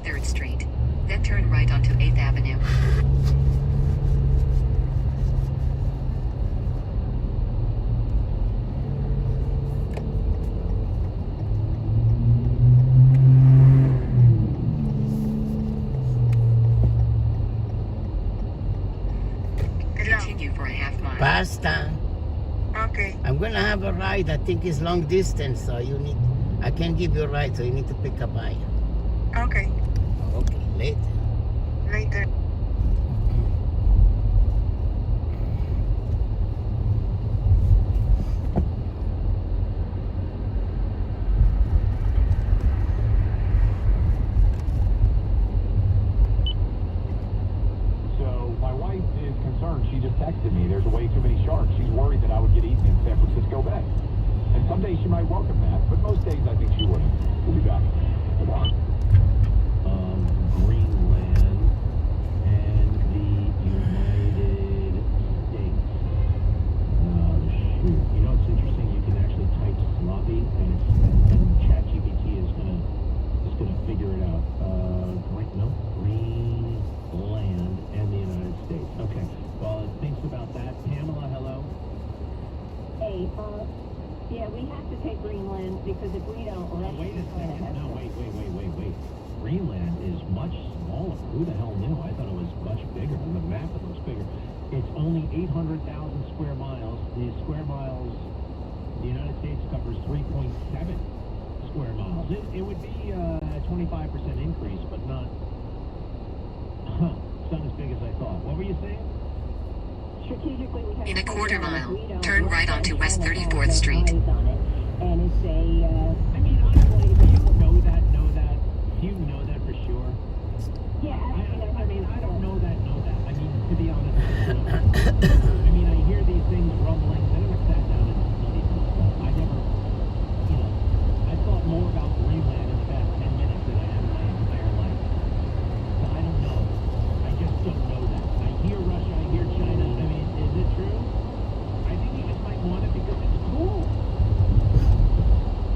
23rd Street. Then turn right onto 8th Avenue. Continue for a half mile. Basta. Okay. I'm gonna have a ride. I think it's long distance, so I can give you a ride, so you need to pick up I. Okay. Okay, later. Later. She just texted me. There's way too many sharks. She's worried that I would get eaten in San Francisco Bay. And some days she might welcome that, but most days I think she wouldn't. We'll be back. Hold on. Greenland and the United States. Shoot. You know, it's interesting. You can actually type sloppy, and ChatGPT is gonna figure it out. Greenland and the United States. Okay. Well, it thinks about that. Pamela, hello. Hey, yeah, we have to take Greenland because if we don't, Russia Wait a is going to second. have No, wait. Greenland is much smaller. Who the hell knew? I thought it was much bigger. On the map, it looks bigger. It's only 800,000 square miles. The square miles, the United States covers 3.7 square miles. It would be a 25% increase, but not, it's not as big as I thought. What were you saying? strategically we have In a to quarter figure out mile, if we don't, turn right onto West China has 34th their Street. eyes on it. And it's a, I mean, honestly, do you know that? Do you know that for sure? yeah, I mean, I don't know that. I mean, to be honest, I don't know. I mean, I hear these things rumblings. I never sat down and studied this stuff. I never, I thought more about Greenland in the past 10 minutes than I have in my entire life. So I don't know. I just don't know that. I hear Russia, I hear China. I mean, is it true? I think you just might want it because it's cool.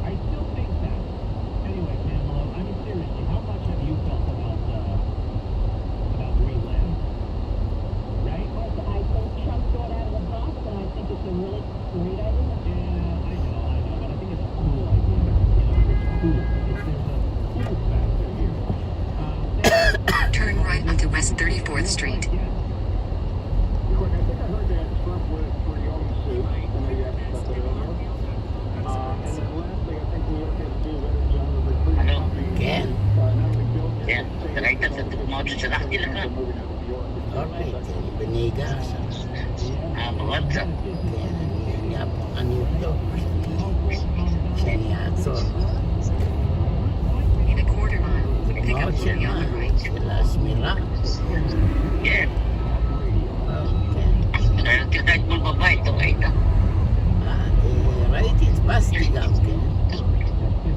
I still think that. Anyway, Pamela, I mean, seriously, how much have you felt about Greenland? Right? I think Trump thought out of the box, and I think it's a really great idea. Yeah, I know, but I think it's a cool idea. It's cool. There's a cool factor here. Turn right onto West 34th Street. Yeah. I think I heard that Trump went for yoga suit. I know you asked about that earlier. And then lastly, I think we ought to do a better job of recruiting. Hello, companies, Ken. not only building Ken, nakita sa technology sa dati lang ka. Alright, beniga sa WhatsApp. kaya niya po kanito. Siya niya ato. In a quarter mile, pick up Noche Louis on na, the right. sila Smira. Yeah. Okay. Kaya kahit mong babae, ito ay ito. Right, it's Bastiga, okay?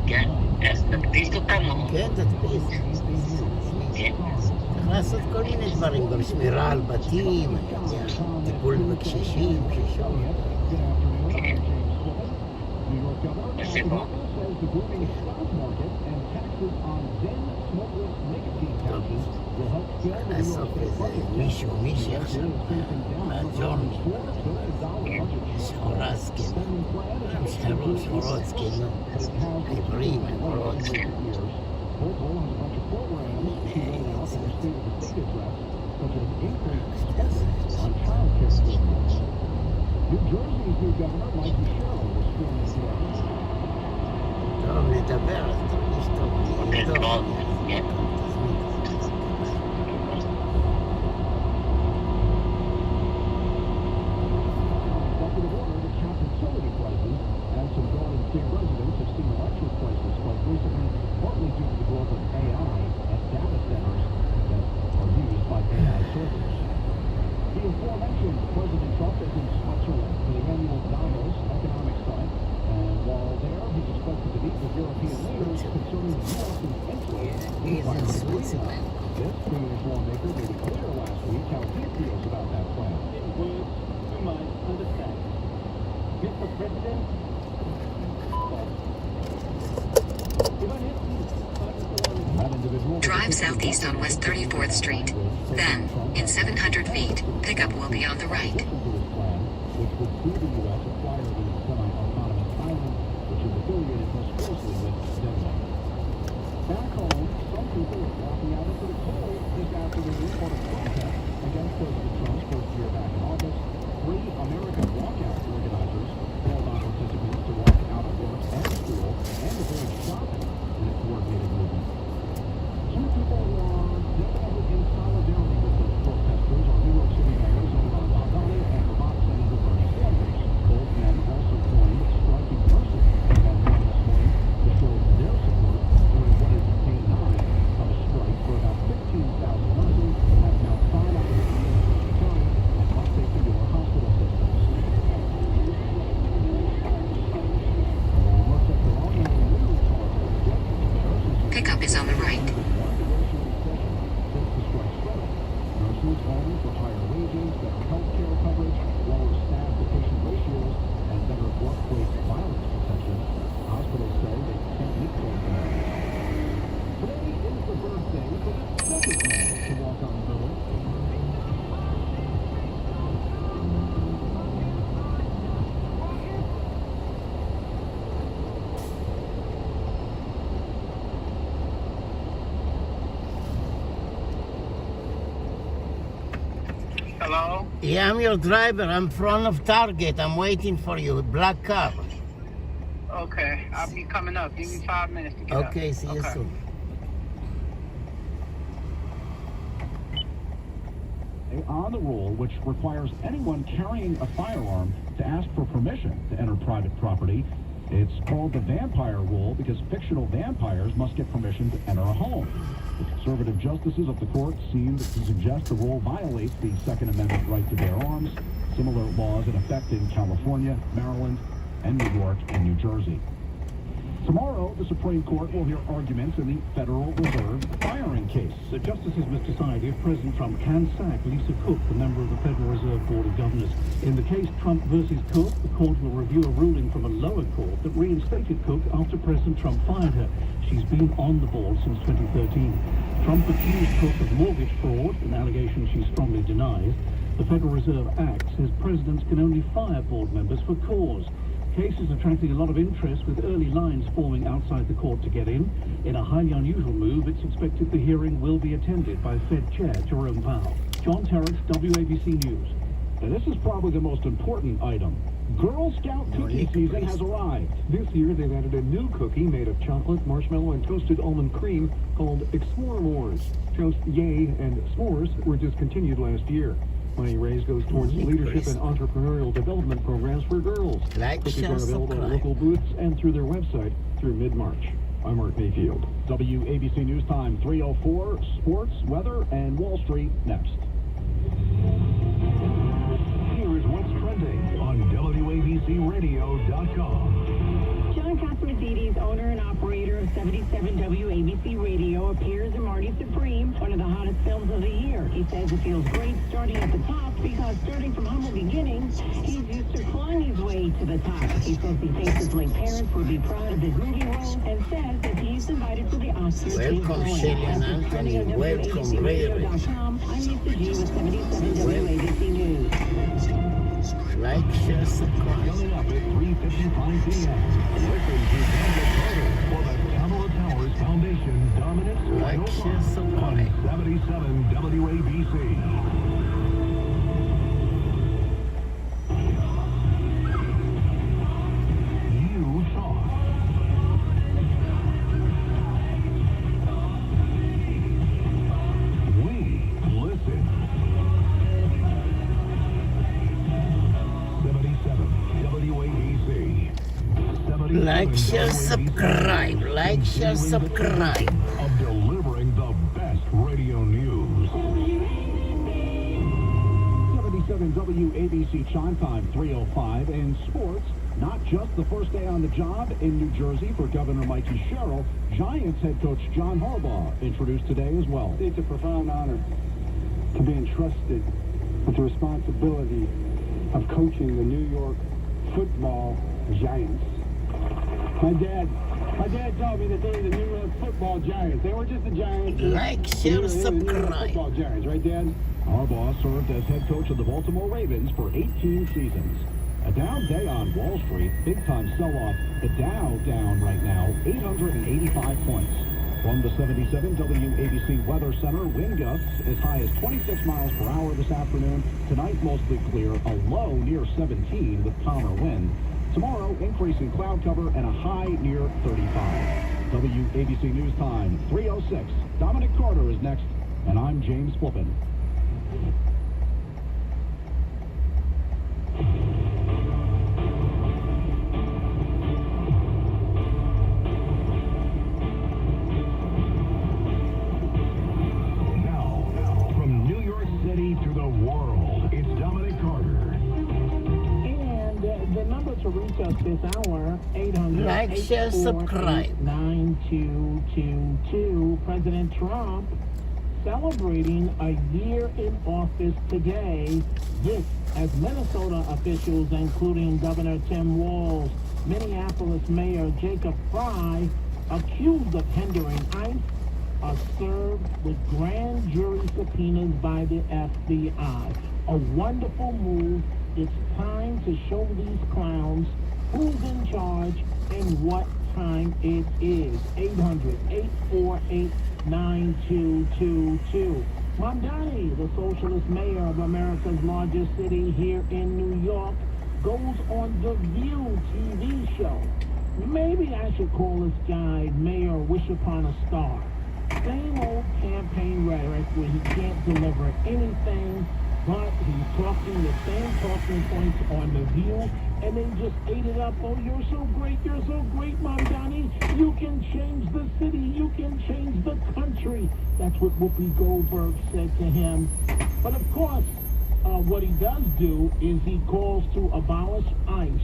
Kaya, nagtisto ka mo. Okay, that's best. Kaya, לעשות כל מיני דברים, גם שמירה על בתים, טיפול בקשישים, קשישות. kasi po. לעשות איזה מישהי עכשיו, מהג'ורני, שחורה זקנה, שחורות זקנות, עברים, עברות. טוב, נדבר, אז תרגיש טוב. Okay, well, yeah. Executive order to cap utility prices, and some Garden State residents have seen electric prices spike recently, partly due to the growth of AI at data centers that are used by AI servers. The aforementioned President Trump is in Switzerland for the annual Davos Economic Summit, and while there, he's expected to meet with European leaders concerning the U.S.'s influence in climate agreement. This Swedish lawmaker made it clear last week how he feels about that plan. In words we might understand. Mr. President, That individual Drive 34th Street. Then, in 700 feet, pickup will be on the right. Which would see the U.S. acquire the semi-autonomous island, which is affiliated most closely with Denmark. Back home, some people are walking out into the cold this afternoon for a protest against President Trump's first year back in August. 3 American walkout organizers called on participants to walk out of work and school and avoid shopping in a coordinated movement. Some people are definitely in solidarity with those protesters are New York City mayors Ron Baldoni and Vermont Senator Bernie Sanders. Both men also joined striking mercy at noon this morning to show their support during what is day 9 of a strike for about 15,000 nurses at Mount Sinai in Eastern County and must take to your hospital systems. Pickup is on the right. Nurses calling for higher wages, better health care coverage, lower staff-to-patient ratios, and better workplace violence protection. Hospitals say they can't meet those demands. Today is the birthday for the second man to walk on the moon. Hello? Yeah, I'm your driver. I'm in front of Target. I'm waiting for you. Black car. Okay, I'll be coming up. Give me 5 minutes to get up. Okay, see you soon. On the rule, which requires anyone carrying a firearm to ask for permission to enter private property. It's called the vampire rule because fictional vampires must get permission to enter a home. The conservative justices of the court seem to suggest the rule violates the Second Amendment right to bear arms. Similar laws in effect in California, Maryland, and New York and New Jersey. Tomorrow, the Supreme Court will hear arguments in the Federal Reserve firing case. The justices must decide if President Trump can sack Lisa Cook, the member of the Federal Reserve Board of Governors. In the case Trump versus Cook, the court will review a ruling from a lower court that reinstated Cook after President Trump fired her. She's been on the board since 2013. Trump accused Cook of mortgage fraud, an allegation she strongly denies. The Federal Reserve Act says presidents can only fire board members for cause. Case is attracting a lot of interest, with early lines forming outside the court to get in. In a highly unusual move, it's expected the hearing will be attended by Fed Chair Jerome Powell. John Terrence, WABC News. Now, this is probably the most important item. Girl Scout cookie season has arrived. This year, they've added a new cookie made of chocolate, marshmallow, and toasted almond cream called Explore-Mores. Toast Yay and S'mores were discontinued last year. Money raised goes towards leadership and entrepreneurial development programs for girls. Cookies are available at local booths and through their website through mid-March. I'm Mark Mayfield. WABC News Time 3:04, sports, weather, and Wall Street next. Here is what's trending on WABCRadio.com. John Catsimatidis, owner and operator of 77 WABC Radio, appears in Marty Supreme, one of the hottest films of the year. He says it feels great starting at the top because starting from humble beginnings, he's used to climbing his way to the top. He says he thinks his late parents would be proud of his movie role and says that he's invited for the Oscars. Welcome, Shelly and Anthony. Welcome, Ray. I'm Lisa G with 77 WABC News. Like, share, subscribe. Coming up at 3:55 p.m. Listen to Daniel Carter for the Pamela Towers Foundation Dominance Like, share, subscribe. on 77 WABC. You talk. We listen. 77 WABC. Like, share, subscribe. Like, share, subscribe. Of delivering the best radio news. 77 WABC Chime Time 3:05 in sports. Not just the first day on the job in New Jersey for Governor Mikey Sherrill. Giants head coach John Harbaugh introduced today as well. It's a profound honor to be entrusted with the responsibility of coaching the New York Football Giants. My dad My dad told me that they were the New York football Giants. They were just the Giants. Like, They share, were the New York subscribe. football Giants, right, Dad? Harbaugh served as head coach of the Baltimore Ravens for 18 seasons. A down day on Wall Street, big-time sell-off. The Dow down right now, 885 points. From the 77 WABC Weather Center, wind gusts as high as 26 miles per hour this afternoon. Tonight, mostly clear, a low near 17 with calmer wind. Tomorrow, increasing cloud cover and a high near 35. WABC News Time, 3:06. Dominic Carter is next, and I'm James Flippin. Now, from New York City to the world, it's Dominic Carter. And the number to reach us this hour, 800 Like, share, subscribe. 9222. President Trump celebrating a year in office today. This as Minnesota officials, including Governor Tim Walz, Minneapolis Mayor Jacob Fry, accused of hindering ICE, are served with grand jury subpoenas by the FBI. A wonderful move. It's time to show these clowns who's in charge and what time it is. 800-848-9222. Mamdani, the socialist mayor of America's largest city here in New York, goes on the View TV show. Maybe I should call this guy Mayor Wish Upon a Star. Same old campaign rhetoric where he can't deliver anything, but he's talking the same talking points on The View, and they just ate it up. Oh, you're so great, Mamdani. You can change the city, you can change the country. That's what Whoopi Goldberg said to him. But of course, what he does do is he calls to abolish ICE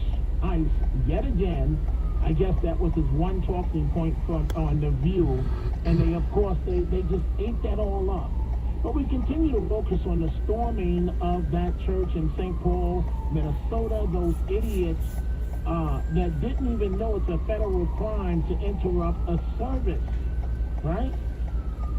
yet again. I guess that was his one talking point on The View. And they, of course, they just ate that all up. But we continue to focus on the storming of that church in St. Paul, Minnesota. Those idiots that didn't even know it's a federal crime to interrupt a service, right?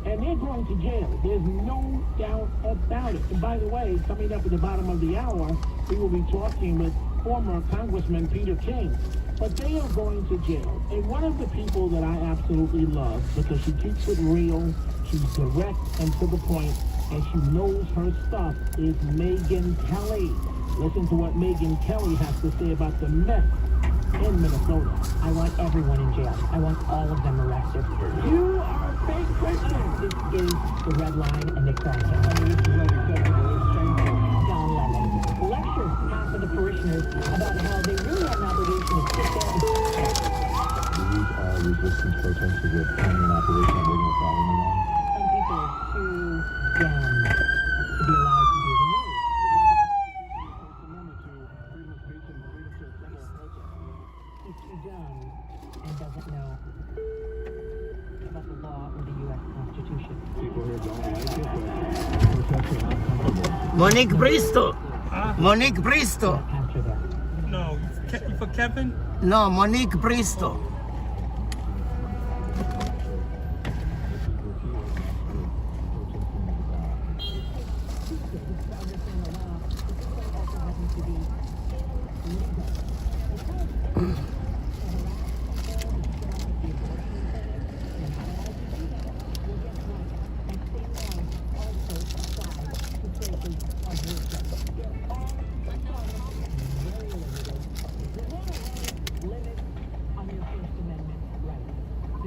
And they're going to jail. There's no doubt about it. And by the way, coming up at the bottom of the hour, we will be talking with former Congressman Peter King. But they are going to jail. And one of the people that I absolutely love, because she keeps it real, she's direct and to the point, and she knows her stuff, is Megyn Kelly. Listen to what Megyn Kelly has to say about the mess in Minnesota. I want everyone in jail. I want all of them arrested. You are a fake Christian. This is the Red Line and Nick Crockett. Don Lemon lectures half of the parishioners about how they really have an obligation to sit there and These are resistance protesters that are planning an operation on Wiggins following along. some people are too dumb to be allowed to do the news. It's too dumb and doesn't know about the law or the U.S. Constitution. People here don't like it, but protesting uncomfortable. Monique Bristow. Monique Bristow. After that. No, for Kevin? No, Monique Bristow.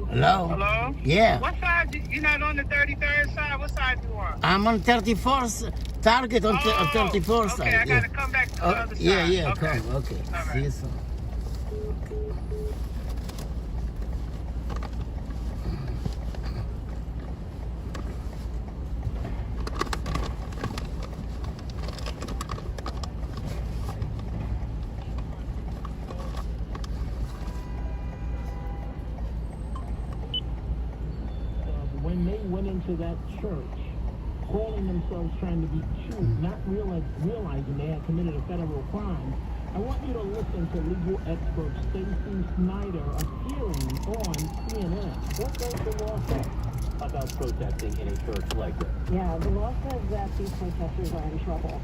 Hello? Hello? Yeah. What side? You're not on the 33rd side? What side you on? I'm on 34th, target on 34th side. Okay, I gotta come back to the other side. Yeah, Okay. come, okay. All right. See you soon. When they went into that church, calling themselves trying to be Jews, not realizing they had committed a federal crime, I want you to listen to legal expert Stacey Snyder appearing on CNN. What does the law say about protesting in a church like this? Yeah, the law says that these protesters are in trouble.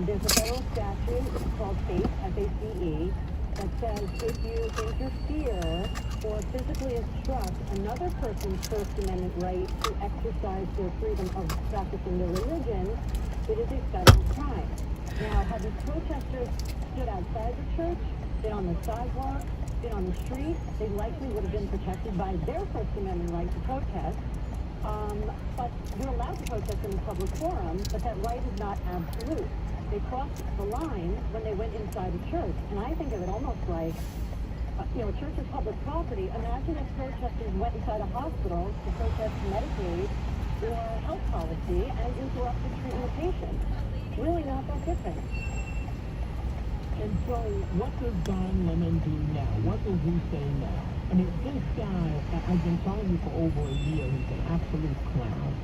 There's a federal statute called FACE, F-A-C-E, that says if you interfere or physically obstruct another person's First Amendment right to exercise their freedom of practicing their religion, it is a federal crime. Now, had these protesters stood outside the church, been on the sidewalk, been on the street, they likely would have been protected by their First Amendment right to protest. But you're allowed to protest in a public forum, but that right is not absolute. They crossed the line when they went inside a church, and I think of it almost like, a church is public property. Imagine if protesters went inside a hospital to protest Medicaid or health policy and interrupted treatment of patients. Really not that different. And so, what does Don Lemon do now? What does he say now? I mean, this guy, I've been telling you for over a year, he's an absolute clown.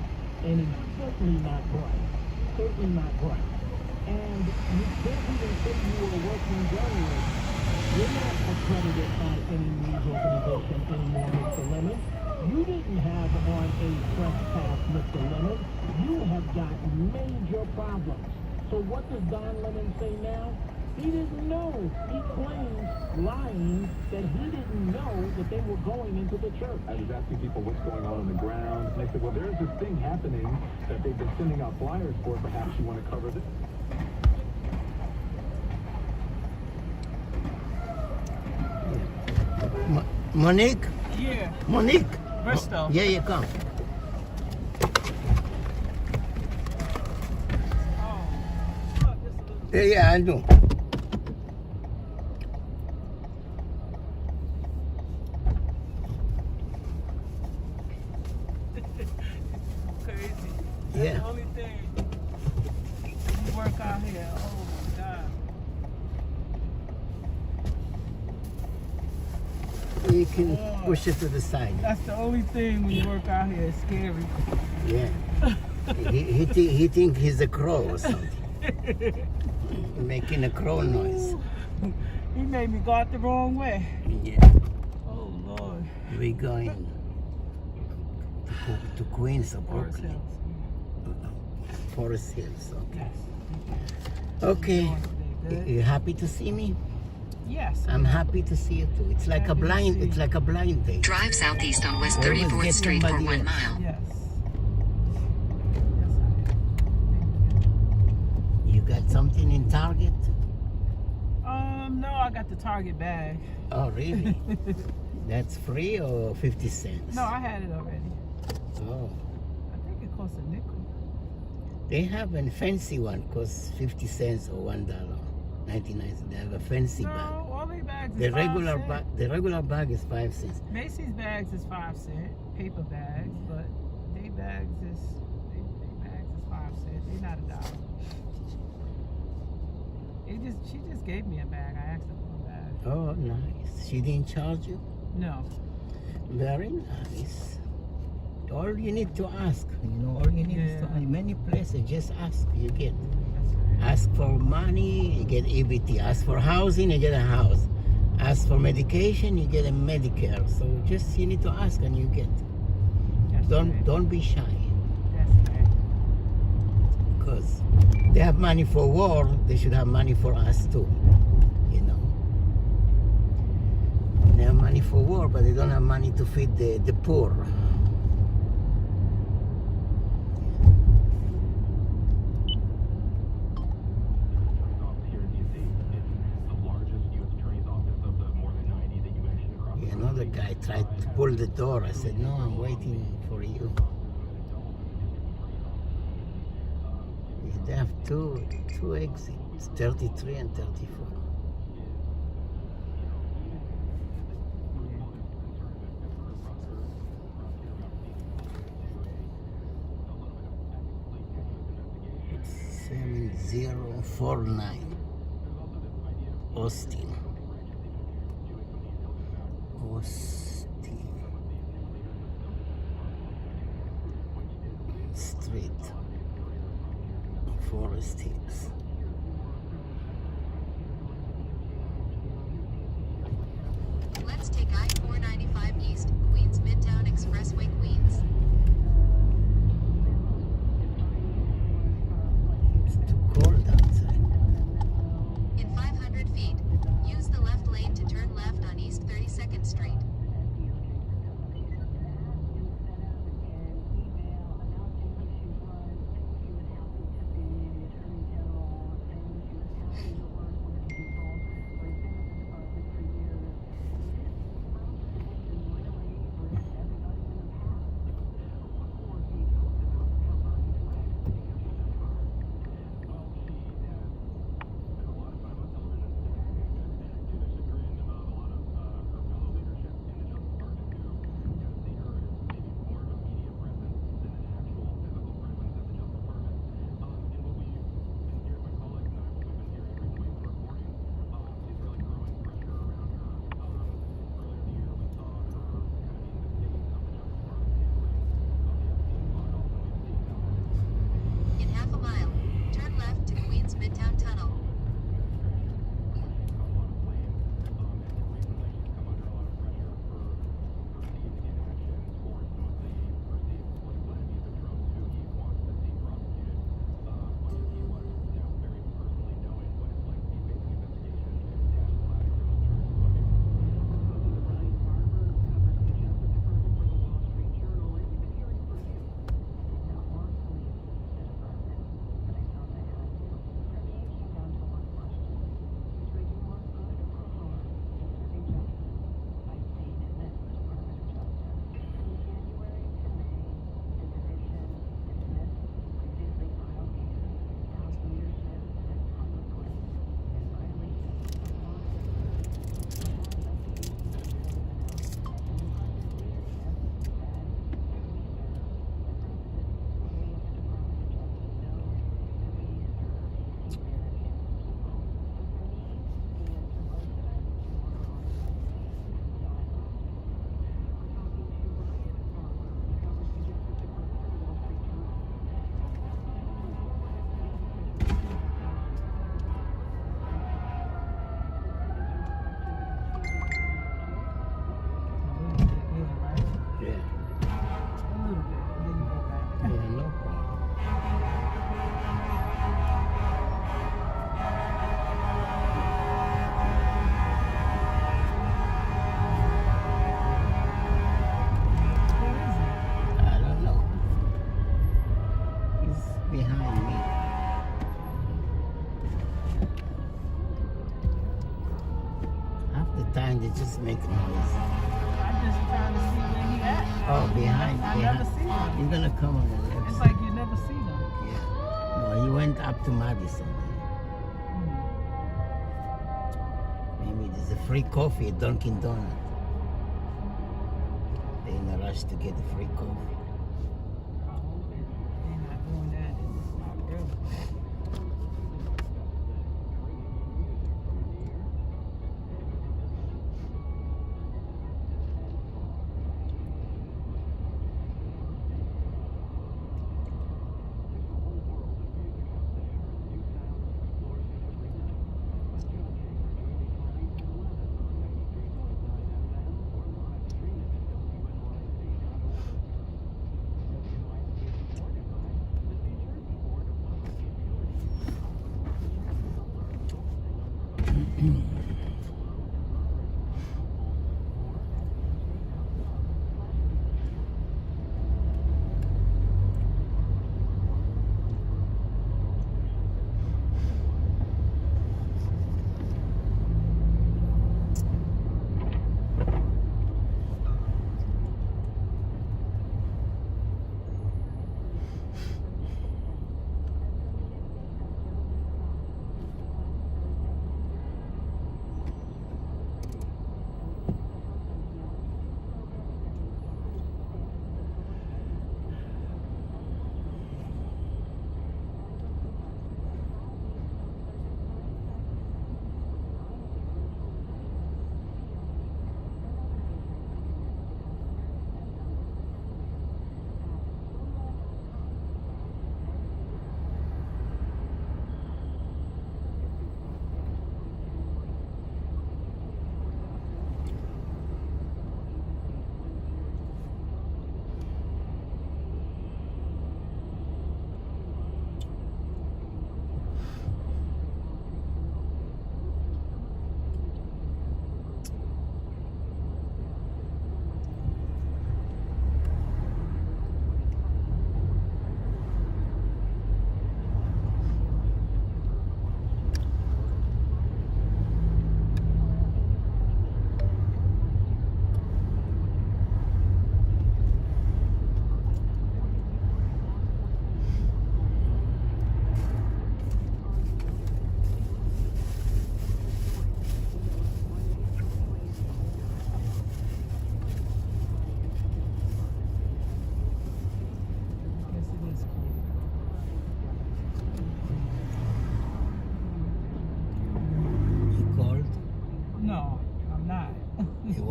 And he's certainly not bright. Certainly not bright. And you can't even say you were a working journalist. You're not accredited by any news organization anymore, Mr. Lemon. You didn't have on a press pass, Mr. Lemon. You have got major problems. So what does Don Lemon say now? He didn't know. He claims, lying, that he didn't know that they were going into the church. I was asking people what's going on the ground, and they said, well, there's this thing happening that they've been sending out flyers for. Perhaps you want to cover this. Monique? Yeah. Monique? Bristol. Yeah, you come. Yeah, I do. Crazy. That's Yeah. the only thing. You work out here. Oh my God. You can push it to the side. That's the only thing when you work out here. It's scary. Yeah. he think he's a crow or something. Making a crow noise. He made me go out the wrong way. Yeah. Oh Lord. We're going to Queens or Forest Brooklyn. Hills. Forest Hills, okay. Yes. Okay. Good. You happy to see me? Yes. I'm happy to see you too. It's like a blind. It's like a blind date. Drive southeast on West Always 34th get Street for somebody 1 else. mile. Yes. You got something in Target? No, I got the Target bag. Oh, really? That's free or 50 cents? No, I had it already. Oh. I think it costs a nickel. They have a fancy one, costs 50 cents or $1. 99 cents. They have a fancy bag. No, all these bags is The 5 regular cents. bag, the regular bag is 5 cents. Macy's bags is 5 cents, paper bags, but they bags is 5 cents. They not $1. She just gave me a bag. I asked her for a bag. Oh, nice. She didn't charge you? No. Very nice. All you need to ask, all you need is to ask. Many places, just ask, you get. Ask for money, you get EBT. Ask for housing, you get a house. Ask for medication, you get a Medicare. So just you need to ask and you get. Don't be shy. That's right. Because they have money for war, they should have money for us too. They have money for war, but they don't have money to feed the poor. Another guy tried to pull the door. I said, no, I'm waiting for you. They have two exits, 33 and 34. It's 7049 Austin Street, Forest Hills. behind, they just make noise. I'm just trying to see where he at. Oh, behind. I never see them. He's gonna come on the left It's side. like you never see them. Yeah. No, he went up to Madison. Maybe there's a free coffee at Dunkin' Donuts. They're in a rush to get the free coffee. They're not doing that. It's not real.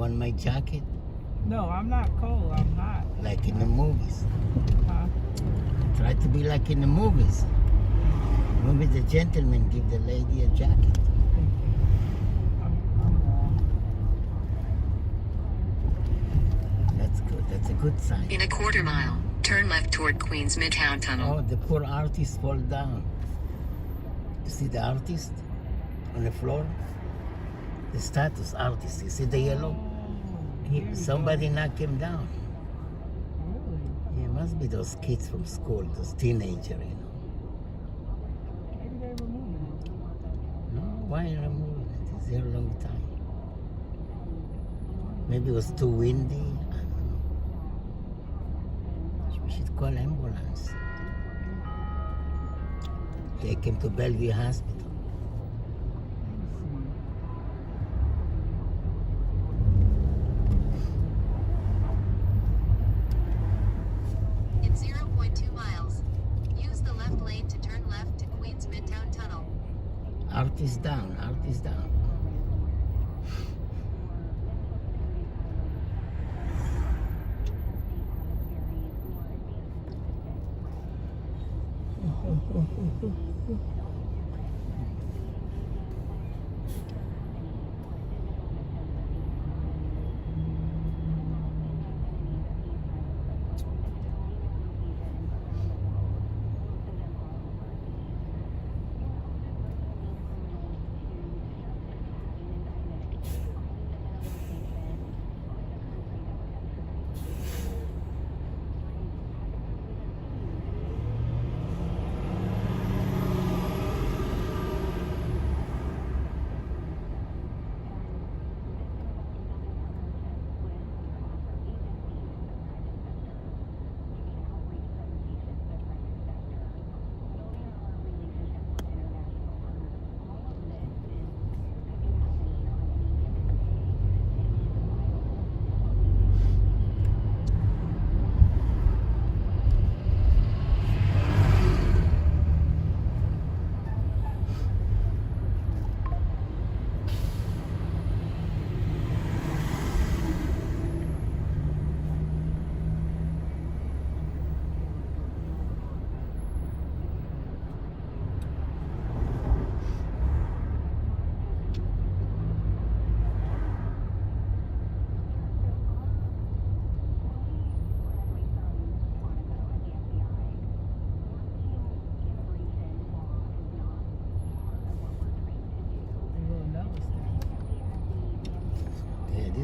want my jacket? No, I'm not cold. I'm hot. Like in the movies. Huh? Try to be like in the movies. Maybe the gentleman give the lady a jacket. I'm wrong. That's good. That's a good sign. In a quarter mile, turn left toward Queens Midtown Tunnel. Oh, the poor artist fall down. You see the artist on the floor? The status artist. You see the yellow? Somebody knocked him down. Really? Yeah, it must be those kids from school, those teenagers, you know. Maybe they removed it. No, why remove it? It's there a long time. Maybe it was too windy. I don't know. We should call ambulance. Take him to Bellevue Hospital. In 0.2 miles, use the left lane to turn left to Queens Midtown Tunnel. Artist down, artist down.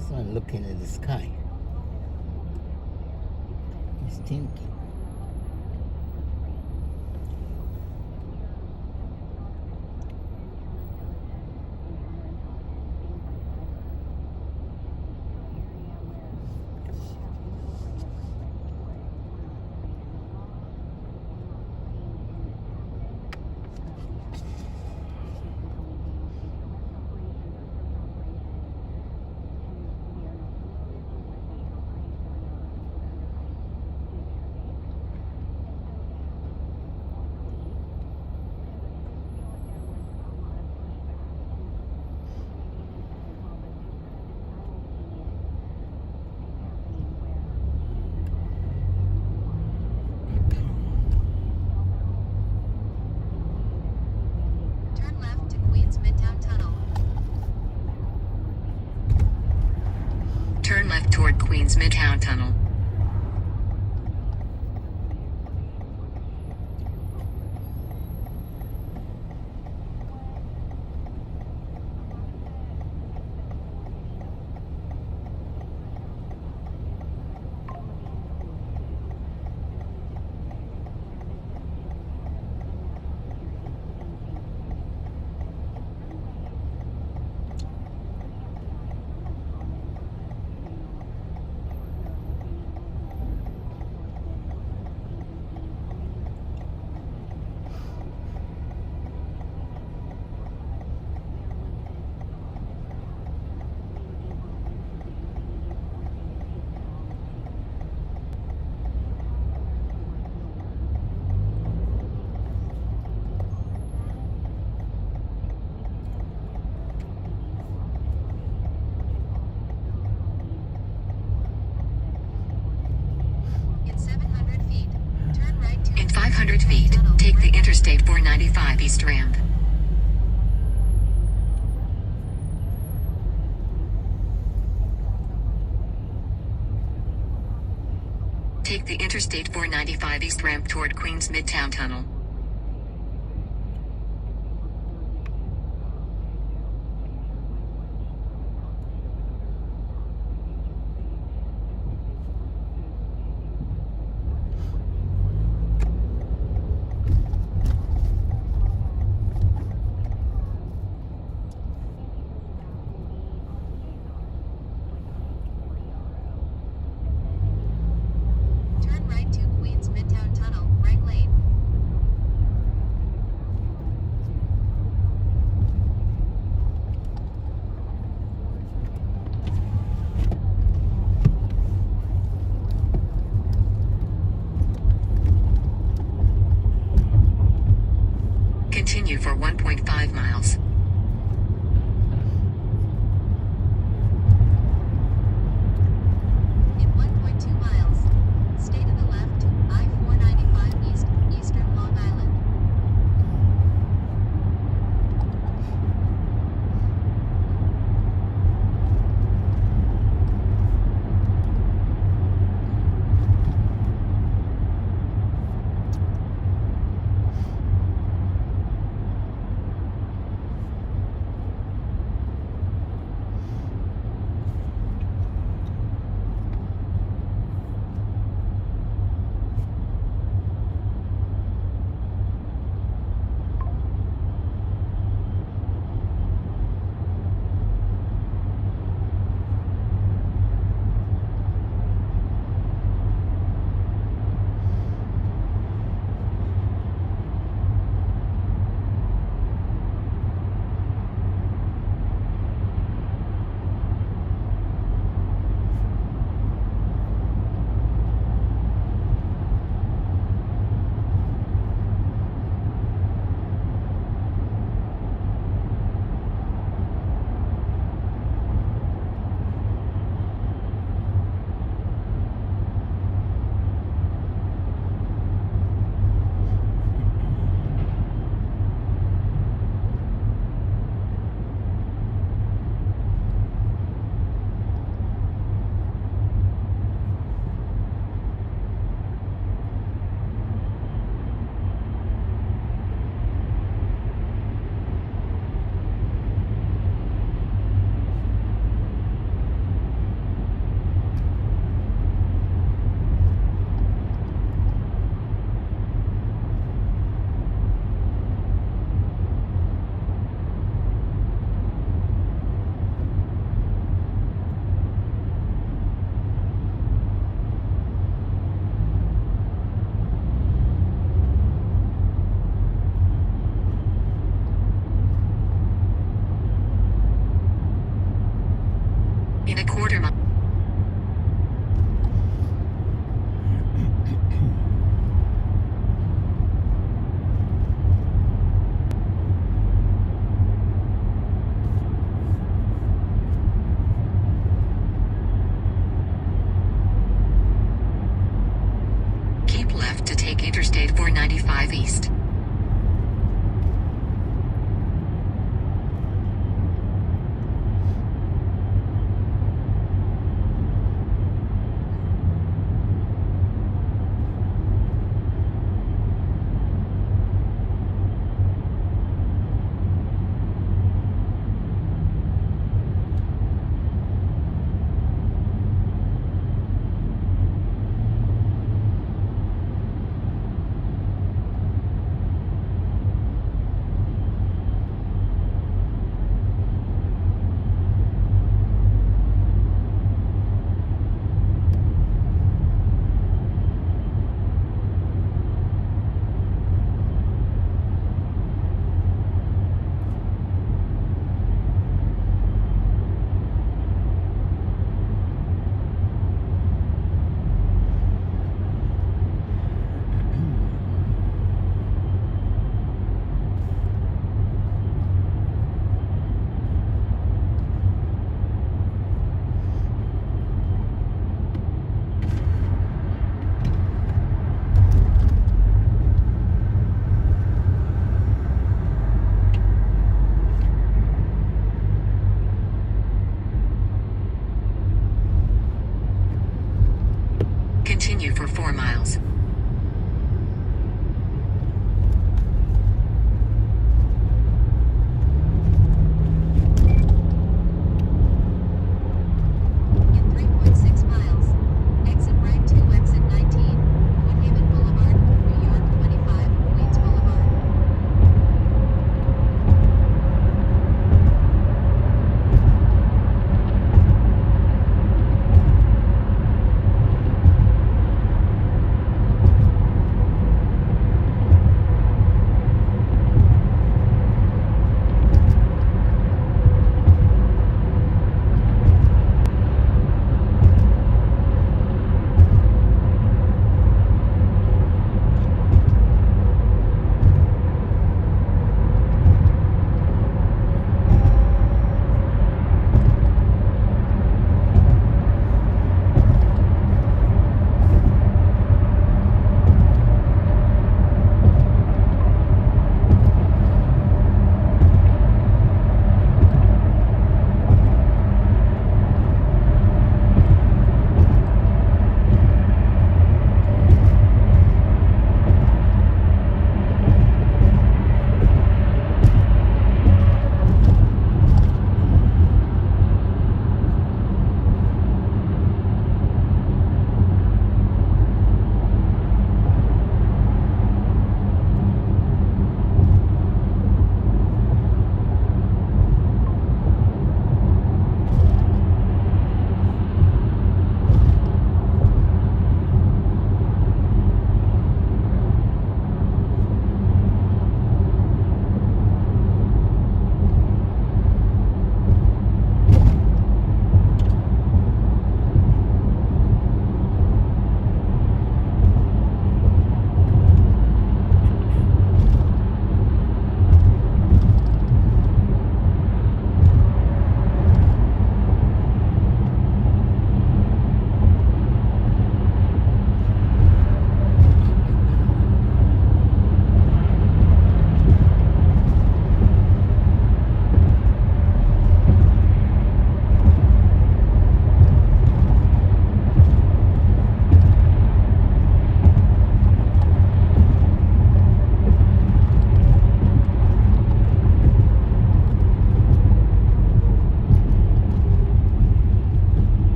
This one looking at the sky. He's thinking. Turn left to Queens Midtown Tunnel. Turn left toward Queens Midtown Tunnel. In 700 feet, turn right to In 500 feet, Tunnel, take the right Interstate 495 East ramp. Take the Interstate 495 East ramp toward Queens Midtown Tunnel. Turn right to Queens Midtown Tunnel, right lane. Continue for 1.5 miles. In 1.2 miles, stay to the left to I-495 East, Eastern Long Island. quarter mile. Keep left to take Interstate 495 east.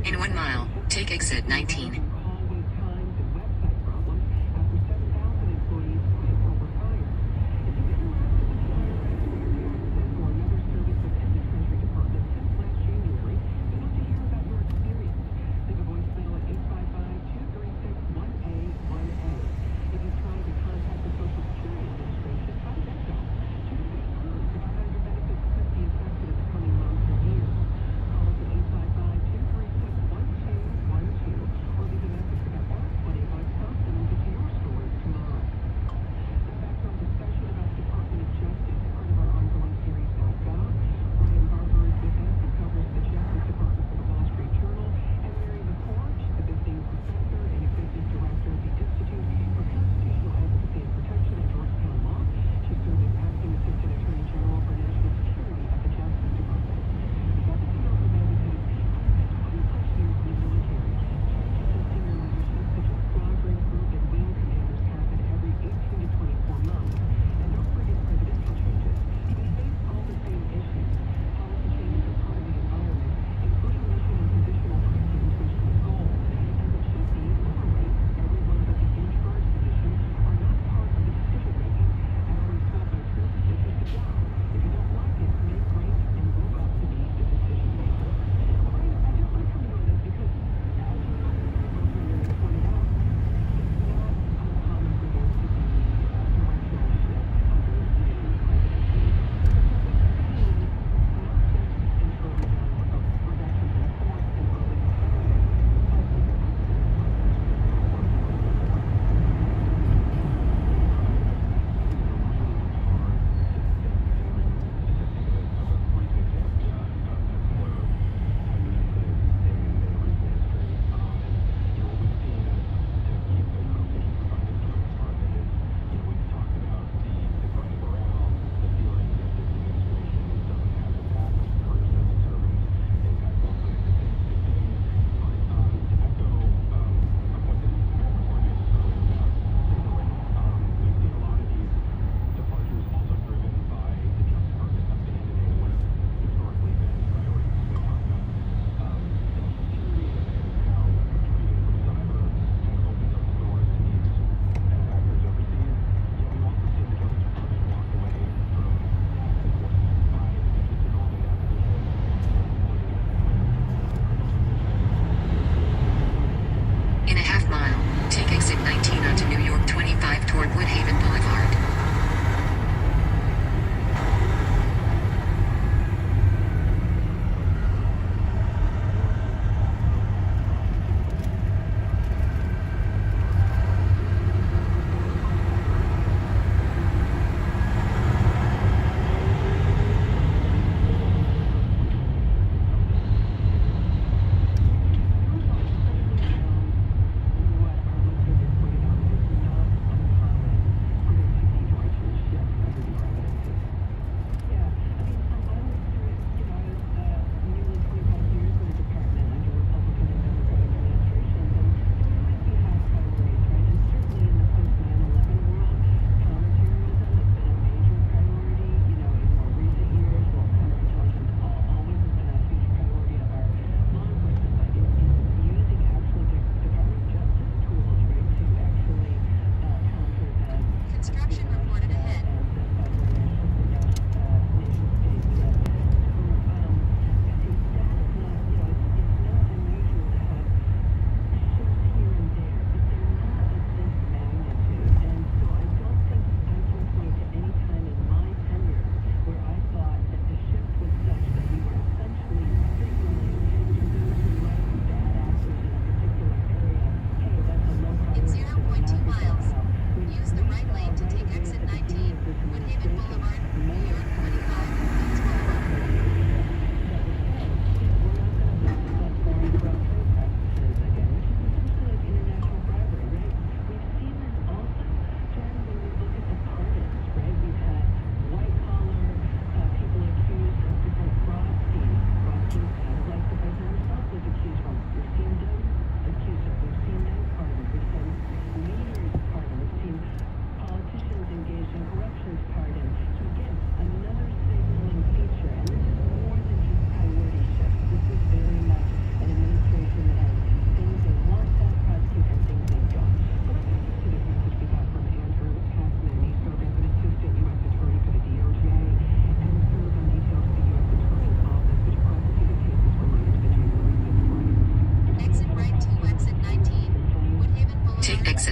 In 1 mile, take exit 19.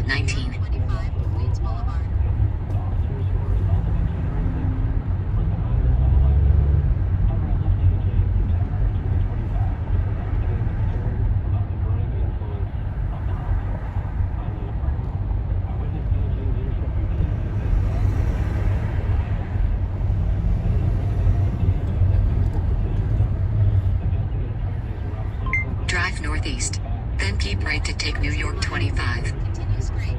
19. 25 Queens Boulevard. Drive northeast. Then keep right to take New York 25. Continue straight.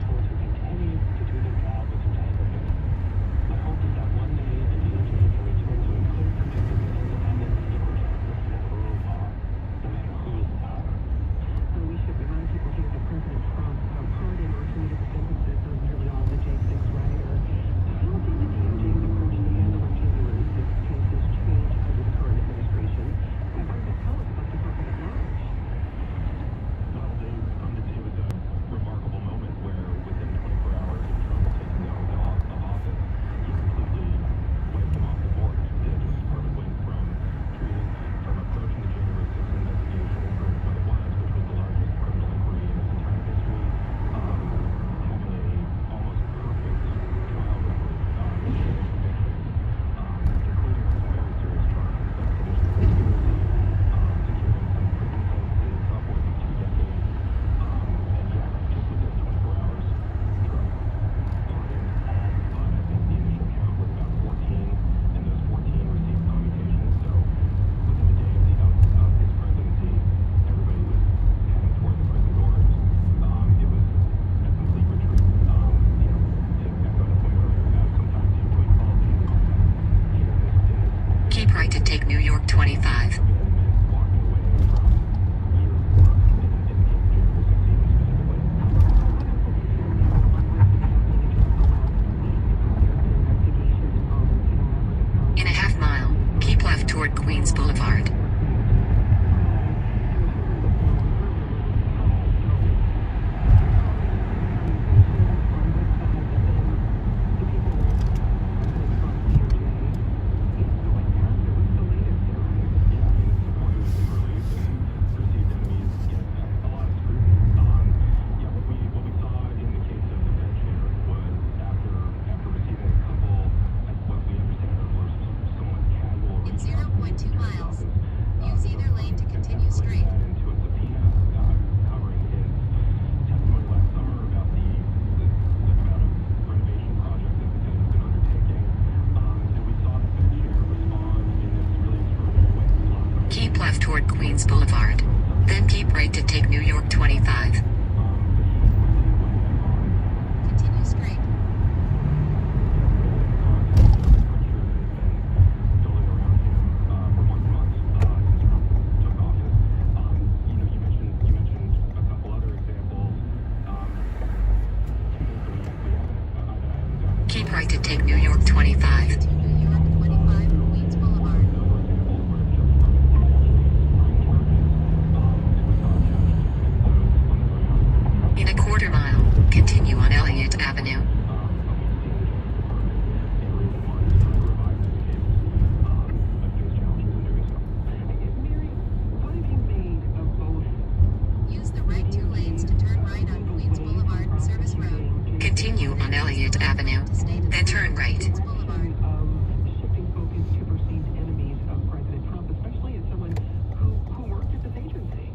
We should remind people here that President Trump pardoned or commuted sentences of nearly all the J6 rioters. How did the DOJ's approach to handling January 6 cases change under the current administration? I've heard this tell us about Department at large. Well, Dave, it was a remarkable moment where within 24 hours of Trump taking the oath of office, he completely wiped them off the board. The Justice Department went from approaching the January 6th investigation for what it was, which was the largest criminal inquiry in its entire history, having a almost perfect trial record, convictions, including some very serious charges of sedition and conspiracy, securing some prison sentences upwards of 2 decades, and yet, just within 24 hours, Trump pardoned on, I think the initial count was about 14, and those 14 received commutations, so within a day of his presidency, everybody was heading toward the prison doors. It was a complete retreat. To echo the point earlier, sometimes you put all things on that. Here in this Keep right to take New York 25. it meant walking away from years of work in the January 6th even specifically. In a half mile, keep left toward Queens Boulevard. In 0.2 miles. Use either lane to continue straight. Into a subpoena covering his testimony last summer about a renovation project that he's been undertaking. And we saw the Fed chair respond in this really extraordinary way. Keep left toward Queens Boulevard. Then keep right to take New York 25. Continue straight. Keep right to take New York 25. To New York 25 Queens Boulevard. In a quarter mile, continue on Elliott Avenue. Mary, what have you made of both? Use the right 2 lanes to turn right on Queens Boulevard and Service Road. Continue on Elliott Avenue. To stay to the Then turn right. Queens Boulevard. Of shifting focus to perceived enemies of President Trump, especially as someone who worked at this agency.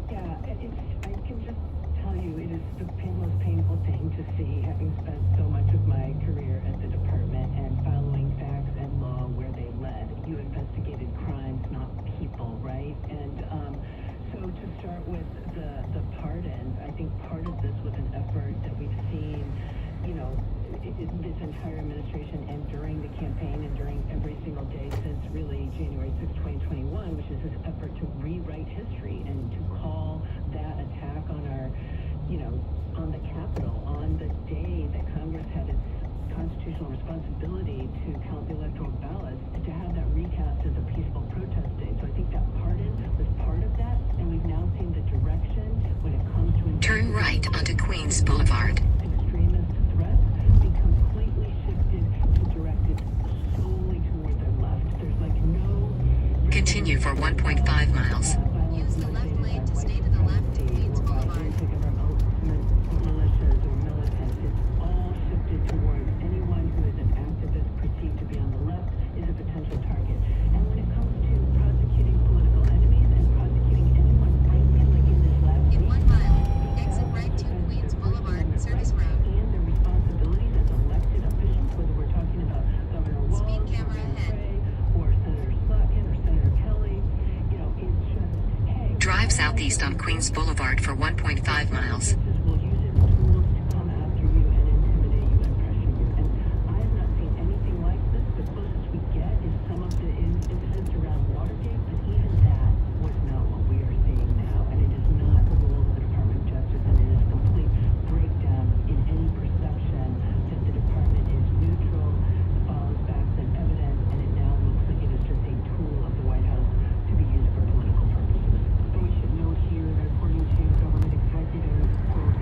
Yeah, I can just tell you, it is the most painful thing to see, having spent so much of my career at the department and following facts and law where they led. You investigated crimes, not people, right? And so to start with the pardon, I think part of this was an effort that we've seen, this entire administration and during the campaign and during every single day since really January 6, 2021, which is this effort to rewrite history and to call that attack on our, on the Capitol, on the day that Congress had its constitutional responsibility to count the electoral ballots, and to have that recast as a peaceful protest day. So I think that pardon was part of that, and we've now seen the direction when it comes to Turn right onto Queens Boulevard. extremist threats be completely shifted to directed solely toward their left. There's no Continue for 1.5 miles. Use the left lane to stay to the left to Queens Boulevard. Drive southeast on Queens Boulevard for 1.5 miles. Will use its tools to come after you and intimidate you and pressure you. And I have not seen anything like this. The closest we get is some of the incidents around Watergate, but even that was not what we are seeing now. And it is not the role of the Department of Justice, and it is a complete breakdown in any perception that the department is neutral, follows facts and evidence, and it now looks like it is just a tool of the White House to be used for political purposes. And we should note here that according to government executives, quote,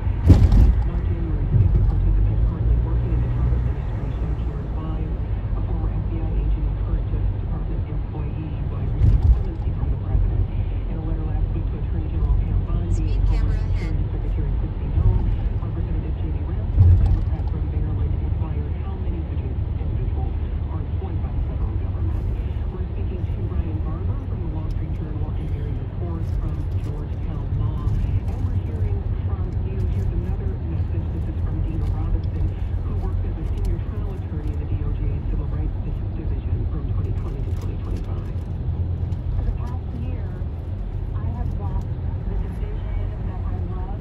one January 6th participant currently working in the Trump administration, Jared Wise, a former FBI agent and current Justice Department employee, was received clemency from the president. In a letter last week to Attorney General Pam Bondi, Speed camera ahead. Secretary Christy Noel, Representative J.D. Ramsey, a Democrat from Maryland, inquired how many such individuals are employed by the federal government. We're speaking to Brian Barber from the Wall Street Journal and Gary Report from Georgetown Law. And we're hearing from you. Here's another message. This is from Dina Robinson, who worked as a senior trial attorney in the DOJ Civil Rights Division from 2020 to 2025. For the past year, I have watched the division that I love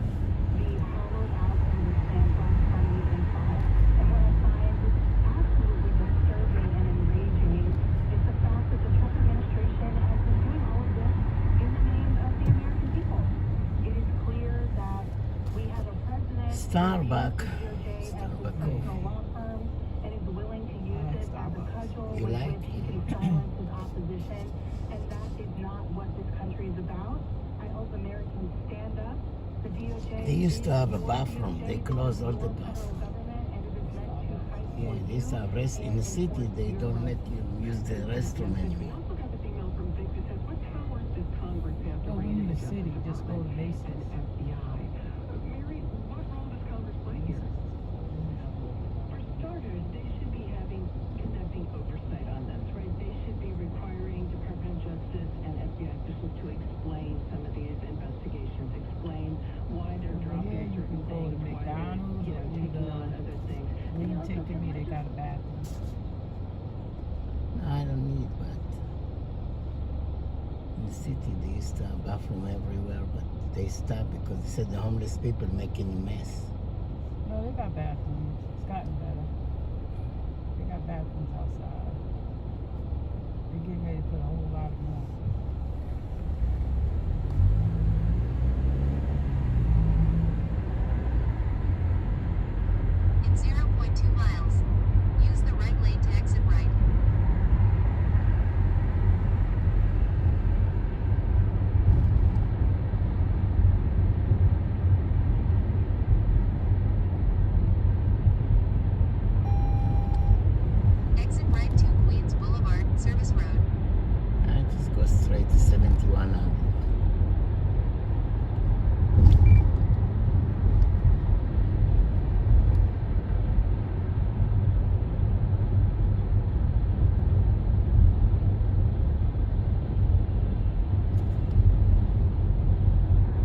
be hollowed out and the standoff from the inside. And what I find absolutely disturbing and enraging is the fact that the Trump administration has been doing all of this in the name of the American people. It is clear that we have a president Starbucks. who sees the DOJ as a professional law firm and is willing to use it as a cudgel You with like which he it? can silence his opposition. And that is not what this country is about. I hope Americans stand up. The DOJ They used to have a is bathroom. DOJ, They closed all the federal bathrooms. government, and it is meant to fight Yeah, for this you rest in the and city. They your don't let rights. you use the restroom We anymore. also got this email from Vic that says, what powers does Congress have to Go rein in in the the city, Justice just go to Department bases. and FBI? Mary, what role does Congress play here? For starters, they should be conducting oversight on this, right? They should be requiring Department of Justice and FBI officials to explain some of these investigations, explain why they're Over dropping here, you certain can go to things, why McDonald's they're, or taking on other things. When They you also take to me, they have got a bathroom. I don't need that. In the city, they used to have bathroom everywhere, but they stopped because they said the homeless people making a mess. No, they got bathrooms. It's gotten better. They got bathrooms outside. They're getting ready to put a whole lot of more. In 0.2 miles, use the right lane to exit right. Exit right to Queens Boulevard, Service Road. I just go straight to 71 Avenue.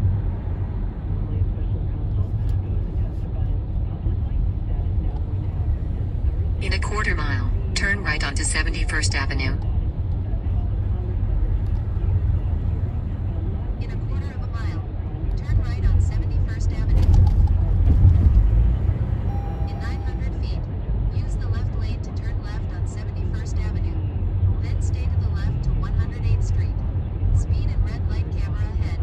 Formerly a special counsel who is testifying publicly. That is now going to happen this Thursday. In a quarter mile, turn right onto 71st Avenue. In a quarter of a mile, turn right on 71st Avenue. In 900 feet, use the left lane to turn left on 71st Avenue. Then stay to the left to 108th Street. Speed and red light camera ahead.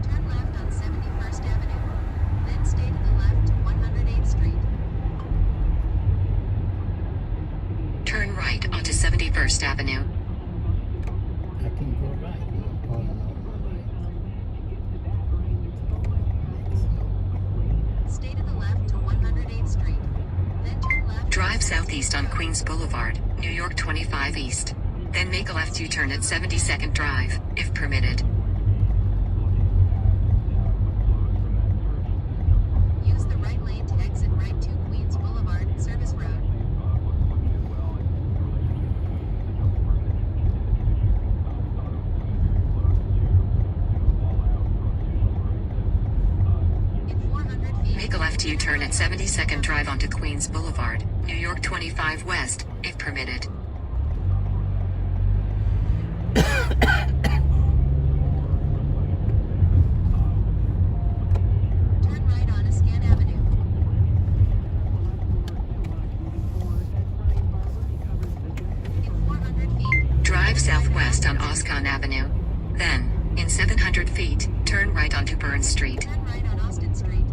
Turn left on 71st Avenue. Then stay to the left to 108th Street. Turn right onto 71st Avenue. I can go right. Oh, no, right. Stay to the left to 108th Street. Then turn left. Drive southeast on Queens Boulevard, New York 25 East. Then make a left U-turn at 72nd Drive, if permitted. Use the right lane to exit right to Queens Boulevard, Service Road. In 400 feet, Make a left U-turn at 72nd Drive onto Queens Boulevard, New York 25 West, if permitted. Lincoln Avenue. Then, in 700 feet, turn right onto Burns Street. Turn right on Austin Street.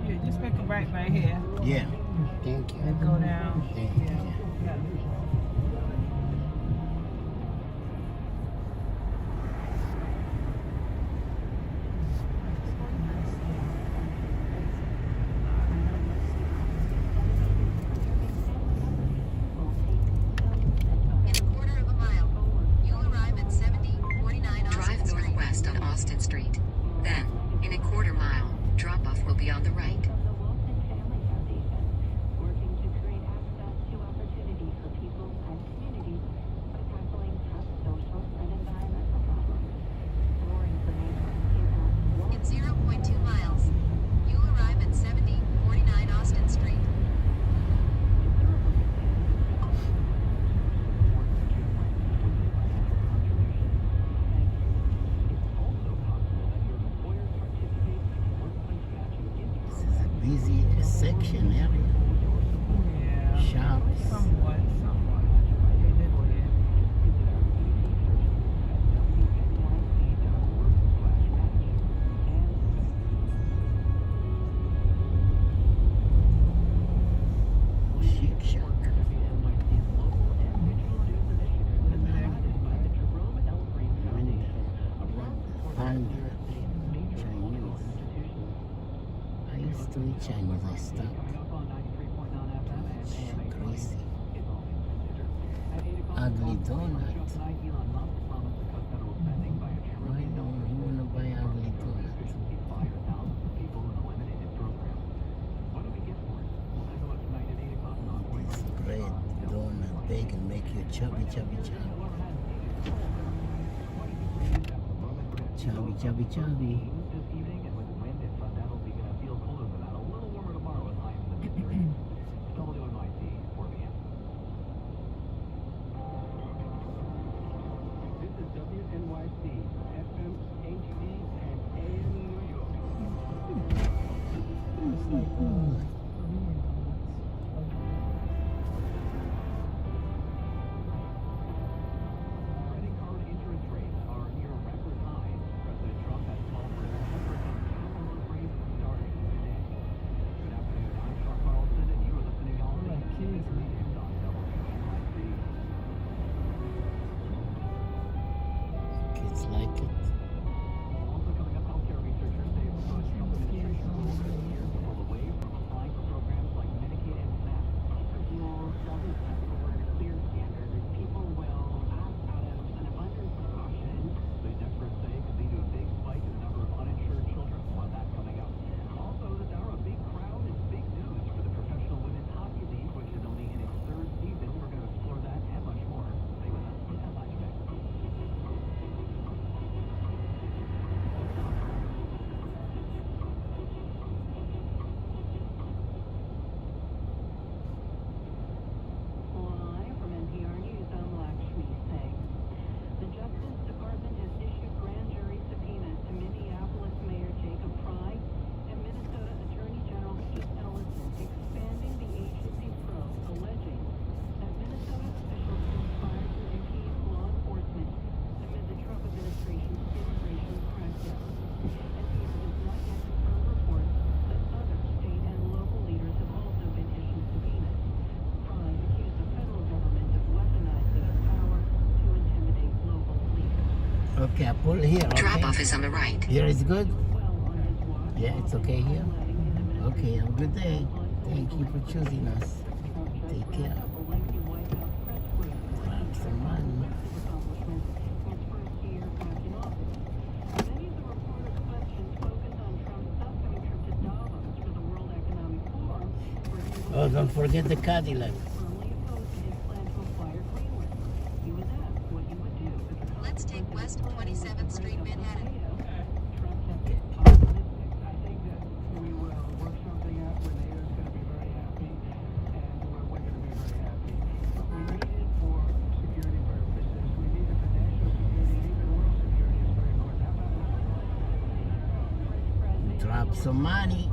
Yeah, just make a right here. Yeah. Thank you. And go down. Thank you. Yeah. In a quarter of a mile, you'll arrive at 7049 Drive Austin Street. northwest on Austin Street. Then, in a quarter mile, drop-off will be on the right. From the Wilson Family Foundation, working to create access to opportunities for people and communities by tackling tough social and environmental problems. More information is at In 0.2 miles, you'll arrive at 7049 Austin Street. This is a busy section area. Yeah. Shops. Somewhat. A little bit. Chic shack. Panda. Chinese. I used to eat Chinese. I stopped. Crazy. Ugly donut. Why don't you want to buy ugly donut? This bread, donut, bacon make you chubby. Chubby. This is WNYC, FM, HD, and AM New York. It's like Korean donuts. Credit card interest rates are near record highs. President Trump has called for a 10% minimum rate starting today. Good afternoon, I'm Chuck Carlson, and you are listening on the Like kids, man. on WNYC. Kids like it. Also coming up, healthcare researchers say the Trump administration will pull away from applying for programs like Medicaid and SNAP. The rule doesn't set forward a clear standard. People will opt out of an abundance of caution. The experts say could lead to a big spike in the number of uninsured children. More of that coming up. Also, this hour, a big crowd and big news for the Professional Women's Hockey League, which is only in its third season. We're going to explore that and much more. Stay with us. It's Headline Check. Live from NPR News, I'm Lakshmi Singh. The Justice Department has issued grand jury subpoenas to Minneapolis Mayor Jacob Pry and Minnesota Attorney General Pete Ellison, expanding the agency's probe, alleging that Minnesota officials conspired to impede law enforcement amid the Trump administration's immigration crackdown. NPR does not yet confirm reports that other state and local leaders have also been issued subpoenas. Pry accused the federal government of weaponizing its power to intimidate local leaders. Okay, I pull here. Okay. Drop-off is on the right. Here is good? Well on his watch, Yeah, it's okay here. highlighting his administration's Okay, have a good day. Thank you for choosing us. Trump just Take wrapped care. up a lengthy White House press briefing Grab some money. impressive accomplishments his first year back in office. Many of the reporters' questions focused on Trump's upcoming trip to Davos for the World Economic Forum, where he will Oh, don't forget the Cadillac. firmly opposed his plan to acquire Greenland. He was asked what he would do if the Let's take West 27th Street, Manhattan. Trump kept Drop some money.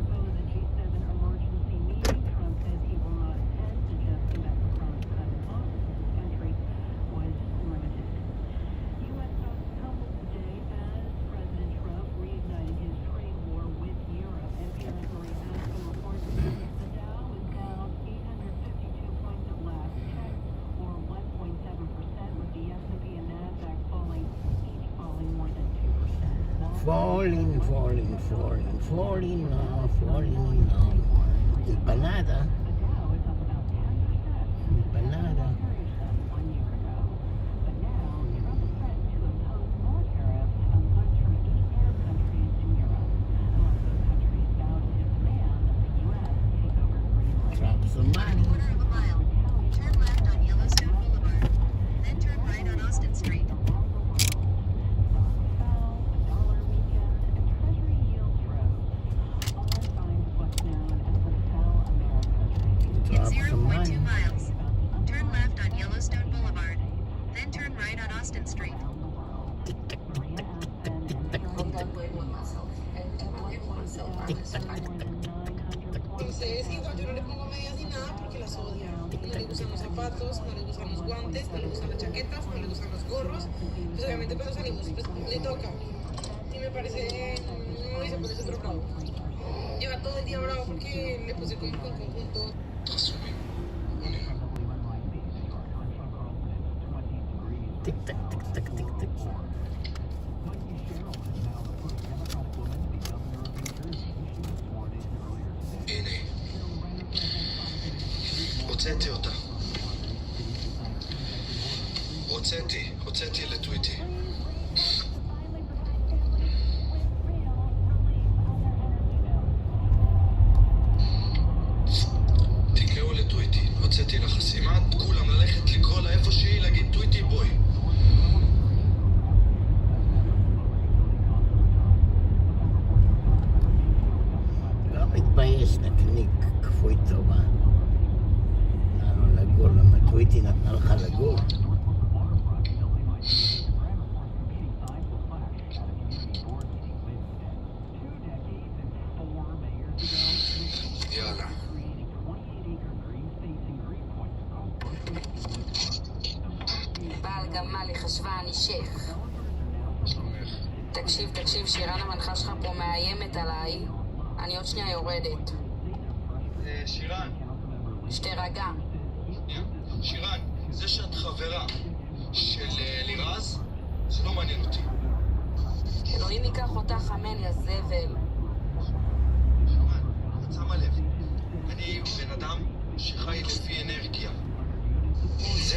Falling now. Empanada. Drop some money. Quarter of a mile. Turn left on Yellowstone Boulevard. Then turn right on Austin Street. In Drop some 0.2 money. miles. Turn left on Yellowstone Boulevard. Then turn right on Austin Street. Entonces, igual yo no le pongo medias ni nada porque las odia. No le gustan los zapatos, no le gustan los guantes, no le gustan las chaquetas, no le gustan los gorros. Pues obviamente cuando salimos pues, le toca. Y me parece, no se pone súper bravo. Lleva todo el día bravo porque le puse como un conjunto. Tic tac tic tac tic tac. הנה, הוצאתי אותה. הוצאתי לטוויטי. תקראו לטוויטי, הוצאתי לחסימה, כולם ללכת לקרוא לה איפה שהיא, להגיד טוויטי בואי. לא מתבייש, נקניק כפוי טובה. נתנו לגור, למה טוויטי נתנה לך לגור? יאללה. בעל גמלי חשבה אני שייך. תקשיב, שירן המנחה שלך פה מאיימת עליי. אני עוד שנייה יורדת. שירן. שתרגע. שירן, זה שאת חברה של לירז, זה לא מעניין אותי. אלוהים ייקח אותך אמן, יא זבל. שירן, את שמה לב, אני בן אדם שחי לפי אנרגיה.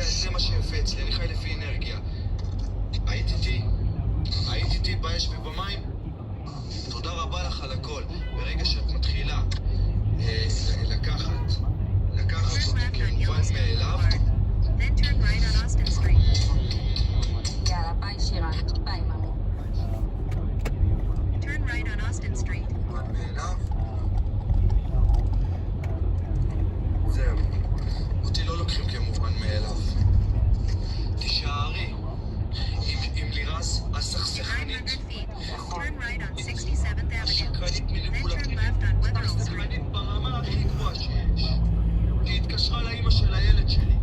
זה מה שיפה אצלי, אני חי לפי אנרגיה. היית איתי באש ובמים? תודה רבה לך על הכל. ברגע שאת מתחילה לקחת אותי כמובן מאליו. יאללה, ביי שירן, ביי ממי. Turn right on Austin Street. מובן מאליו. זהו. אותי לא לוקחים כמובן מאליו. תישארי. עם לירז הסכסכנית. Turn right on 67th Avenue. שקרנית Then מלכולם. turn left on Weatherall Street. הסכסכנית ברמה הכי גבוהה שיש. היא התקשרה לאמא של הילד שלי.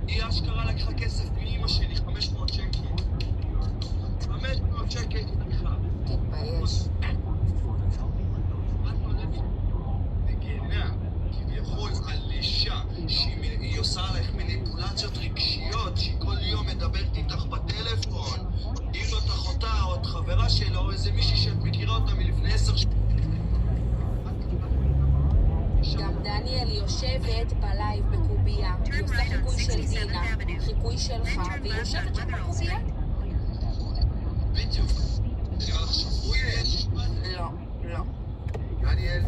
היא אשכרה לקחה כסף מאמא שלי, 500 שקל. 500 שקל תתקחה. תתבייש. מגנה, כביכול על אישה שהיא עושה עלייך מניפולציות רגשיות, שהיא כל יום מדברת איתך בטלפון, אם לא אחותה או את חברה שלה או איזה מישהי שאת מכירה אותה מלפני 10 שנים. גם דניאל יושבת בלייב בקובייה, היא עושה חיקוי של דינה, חיקוי שלך, והיא יושבת שם בקובייה? בדיוק. זה נראה לך שפוי? לא. דניאל.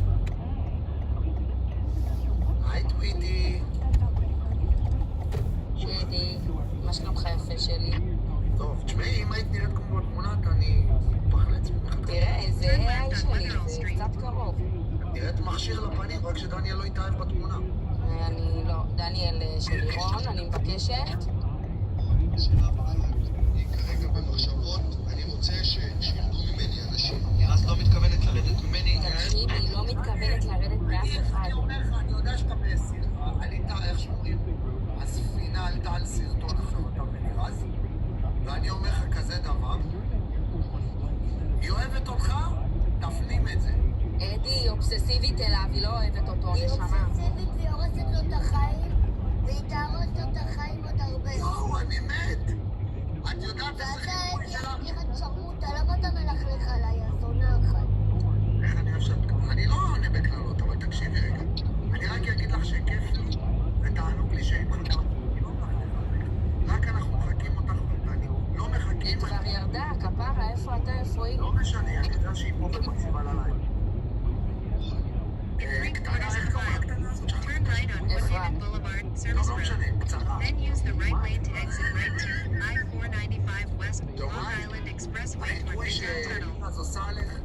היי טוויטי. שדי, מה שלומך יפה שלי? טוב, תשמעי, אם היית נראית כמו בתמונה, אני פחלץ ממך. תראה, זה AI שלי, זה קצת קרוב. נראית מכשיר לפנים, רק שדניאל לא יתאהב בתמונה. אני לא, דניאל של לירון, אני מבקשת. שאלה אחת, אני כרגע במחשבות, אני רוצה שירדו ממני אנשים. לירז לא מתכוונת אובססיבית אליו, היא לא אוהבת אותו, היא נשמה. אובססיבית והיא הורסת לו את החיים, והיא תהרוס לו את החיים עוד הרבה. יואו, אני מת! את יודעת איזה חיפוי שלך? ואתה יחד שרמוטה, למה אתה מלכלך עליי, הזונה אחת? איך אני אוהב שאת... אני לא עונה בקללות, אבל תקשיבי רגע. אני רק אגיד לך שכיף לי, ותענוג לי שאין לך גם... רק אנחנו מחכים אותך ואני לא מחכים... היא כבר ירדה, כפרה, איפה אתה, איפה היא? לא משנה, אני יודע שהיא פה ומקשיבה ללילה. קטנה, איך קוראים הקטנה הזאת שלך? Turn right on Woodhaven Boulevard, Service לא משנה, Road. קצרה. Then use the right lane to exit right to I-495 West Long Island Expressway toward Midtown Tunnel. אז עושה עליך.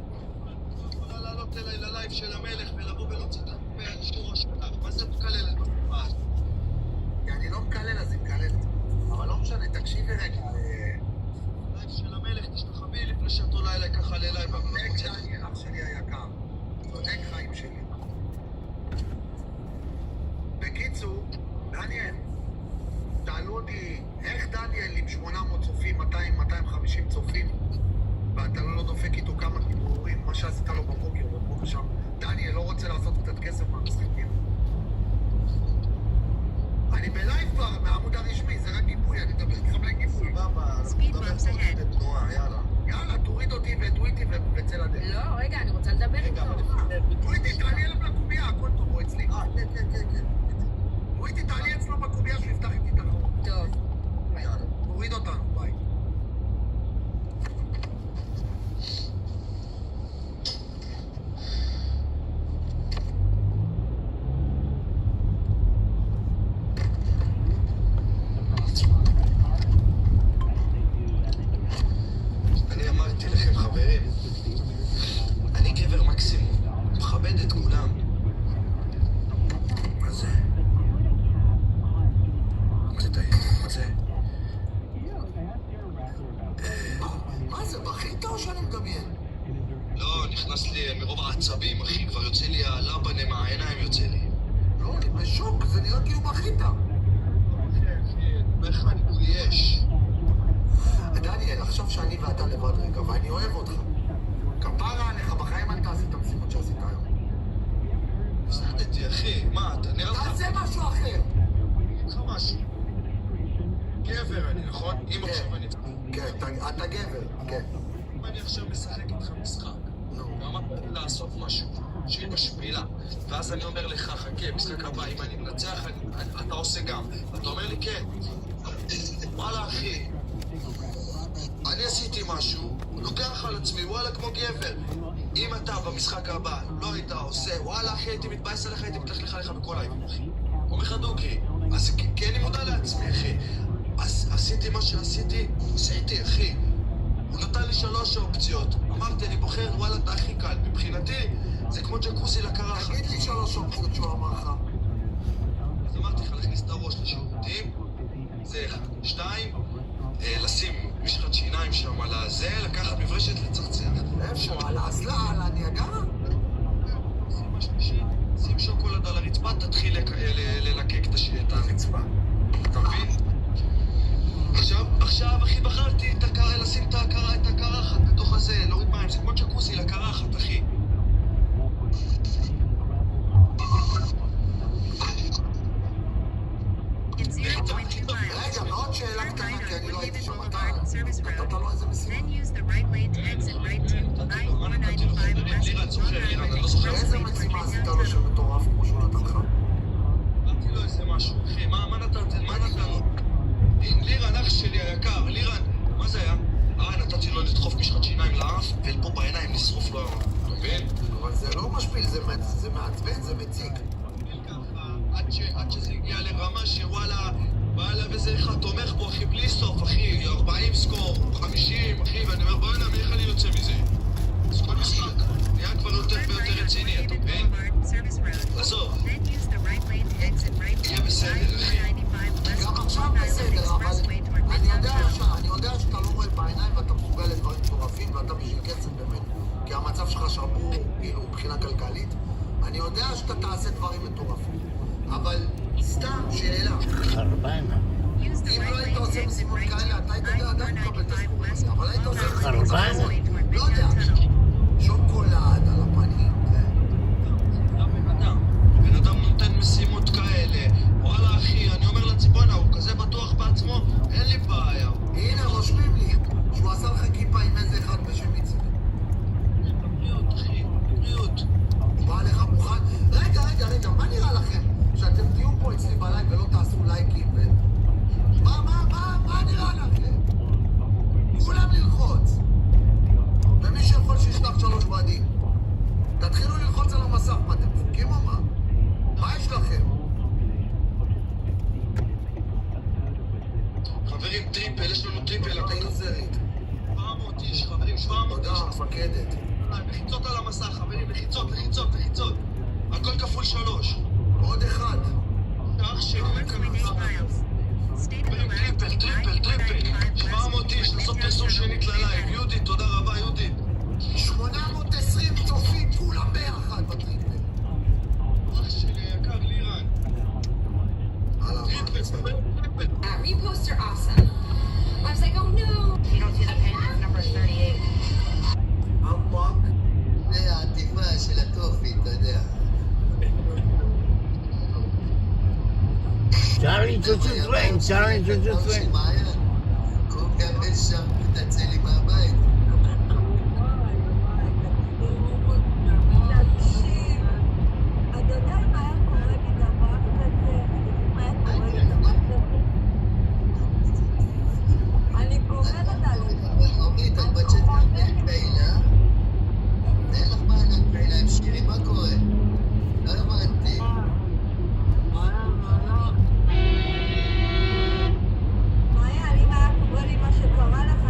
יכולה לעלות אליי ללייב של המלך ולבוא ולהוציא את הקופה על שורה שלך. מה זה מקללת בתקופה? כי אני לא מקלל, אז היא מקללת. אבל לא משנה, תקשיבי רגע. לייב של המלך, תשתחבי לפני שאת עולה אליי ככה ללייב. צודק שאני, אח שלי היקר. צודק חיים שלי. בקיצור, דניאל, שאלו אותי, איך דניאל עם 800 צופים, 200, 250 צופים, ואתה לא דופק איתו כמה גיבורים, מה שעשית לו בבוקר ופה ושם, דניאל לא רוצה לעשות קצת כסף מהמשחקים? אני בלייב כבר, מהעמוד הרשמי, זה רק גיבוי, אני מדבר איתכם לגיבוי. יאללה, תוריד אותי וטוויטי וצא לדרך. לא, רגע, אני רוצה לדבר איתו. טוויטי, תעלי אליו לקובייה, הכל טוב, הוא אצלי. כן. טוויטי, תעלי אצלו בקובייה שהוא יפתח איתי את החור. טוב. יאללה, תוריד אותנו, ביי. אני אמרתי לכם, חברים, אני גבר מקסימום, מכבד את כולם. מה זה? מה זה? מה זה, בכית או שאני מדמיין? לא, נכנס לי מרוב העצבים, אחי, כבר יוצא לי הלבנה מהעיניים יוצא לי. לא, אני בשוק, זה נראה כאילו בכית. איך אני יש. דניאל, עכשיו שאני ואתה לבד רגע, ואני אוהב אותך. כפרה עליך, בחיים אל תעשי את המשימות שעשית היום. הפסדתי, אחי, מה, אתה נראה לך? תעשה משהו אחר. לך משהו. גבר אני, נכון? אם עכשיו אני... כן, אתה גבר, כן. אם אני עכשיו משחק איתך משחק, ואמרת לעשות משהו שהיא משפילה, ואז אני אומר לך, חכה, משחק הבא, אם אני מנצח, אתה עושה גם. אתה אומר לי, כן. וואלה, אחי. אני עשיתי משהו, לוקח על עצמי, וואלה, כמו גבר. אם אתה במשחק הבא לא היית עושה, וואלה, אחי, הייתי מתבייס עליך, הייתי מתלכלך עליך בכל היום, אחי. אומר לך דוגרי, אז כי אני מודע לעצמי, אחי. עשיתי מה שעשיתי, עשיתי, אחי. הוא נתן לי 3 אופציות. אמרתי, אני בוחר, וואלה, אתה הכי קל. מבחינתי, זה כמו ג'קוזי לקרחת. תגיד לי 3 אופציות שהוא אמר לך. אז אמרתי לך, להכניס את הראש לשירותים. זה 1. 2, לשים משחת שיניים שם על הזה, לקחת מברשת לצרצח. איפה? על האסלה, על הניאגרה? שים השלישית, שים שוקולד על הרצפה, תתחיל ללקק את הרצפה. אתה מבין? עכשיו, אחי, בחרתי לשים את הקרחת בתוך הזה, להוריד מים, זה כמו ג'קוזי לקרחת, אחי. רגע, מאוד שאלה קטנה, כי אני לא הייתי שם, אתה לא איזה משימה. לירן, זוכר, לירן, אני לא זוכר. איזה משימה עשית לו של מטורף כמו שהוא נתן לך? נתתי לו איזה משהו, אחי, מה נתנו? לירן, אח שלי היקר, לירן, מה זה היה? נתתי לו לדחוף משחת שיניים לאף, ולפה בעיניים לשרוף לו, אתה מבין? אבל זה לא משפיל, זה מעצבן, זה מציג. עד שזה הגיע לרמה שוואלה, וזה אחד תומך בו, אחי, בלי סוף, אחי, 40 סקור, 50, אחי, ואני אומר, בואי נעמי, איך אני יוצא מזה? אז כל משחק נהיה כבר יותר ויותר רציני, אתה מבין? עזוב, יהיה בסדר, אחי. גם עכשיו בסדר, אבל אני יודע שאתה לא רואה בעיניים ואתה מסוגל לדברים מטורפים ואתה בשביל כסף באמת, כי המצב שלך שבור, כאילו, מבחינה כלכלית. אני יודע שאתה תעשה דברים מטורפים, אבל סתם שאלה. חרבנה. אם לא היית עושה משימות כאלה, אתה היית עדיין מקבל את הסכום הזה, אבל היית עושה משימות אחרות. לא יודע, שוקולד על הפנים, שאתם תהיו פה אצלי בלייב ולא תעשו לייקים מה נראה לכם? כולם ללחוץ ומי שיכול שישלח 3 בדים תתחילו ללחוץ על המסך, מה אתם דפוקים או מה? מה יש לכם? חברים, טריפל, יש לנו טריפל, אתה יוזרית 700 איש, חברים, 700 איש תודה, מפקדת לחיצות על המסך, חברים, לחיצות הכל כפול 3 עוד אחד אח שלי, טריפל 700 איש, לעשות פרסום שנית ללייב יהודית, תודה רבה יהודית 820 צופים, כולם ביחד בטריפל אח שלי, יקר לירן טריפל Reposts are awesome. I was like, oh no. You don't see the pin, it's number 38. אמפק זה העטיפה של הטופי, אתה יודע צ'ארלי צ'וצ'ו טריין, צ'ארלי צ'וצ'ו טריין. קום קבל שם, תצא לי מהבית אורית, את בצ'ת גם פעילה? אין לך מענק פעילה עם שירי, מה קורה? לא הבנתי מאיה, אני מה קורה לי מה שקרה לך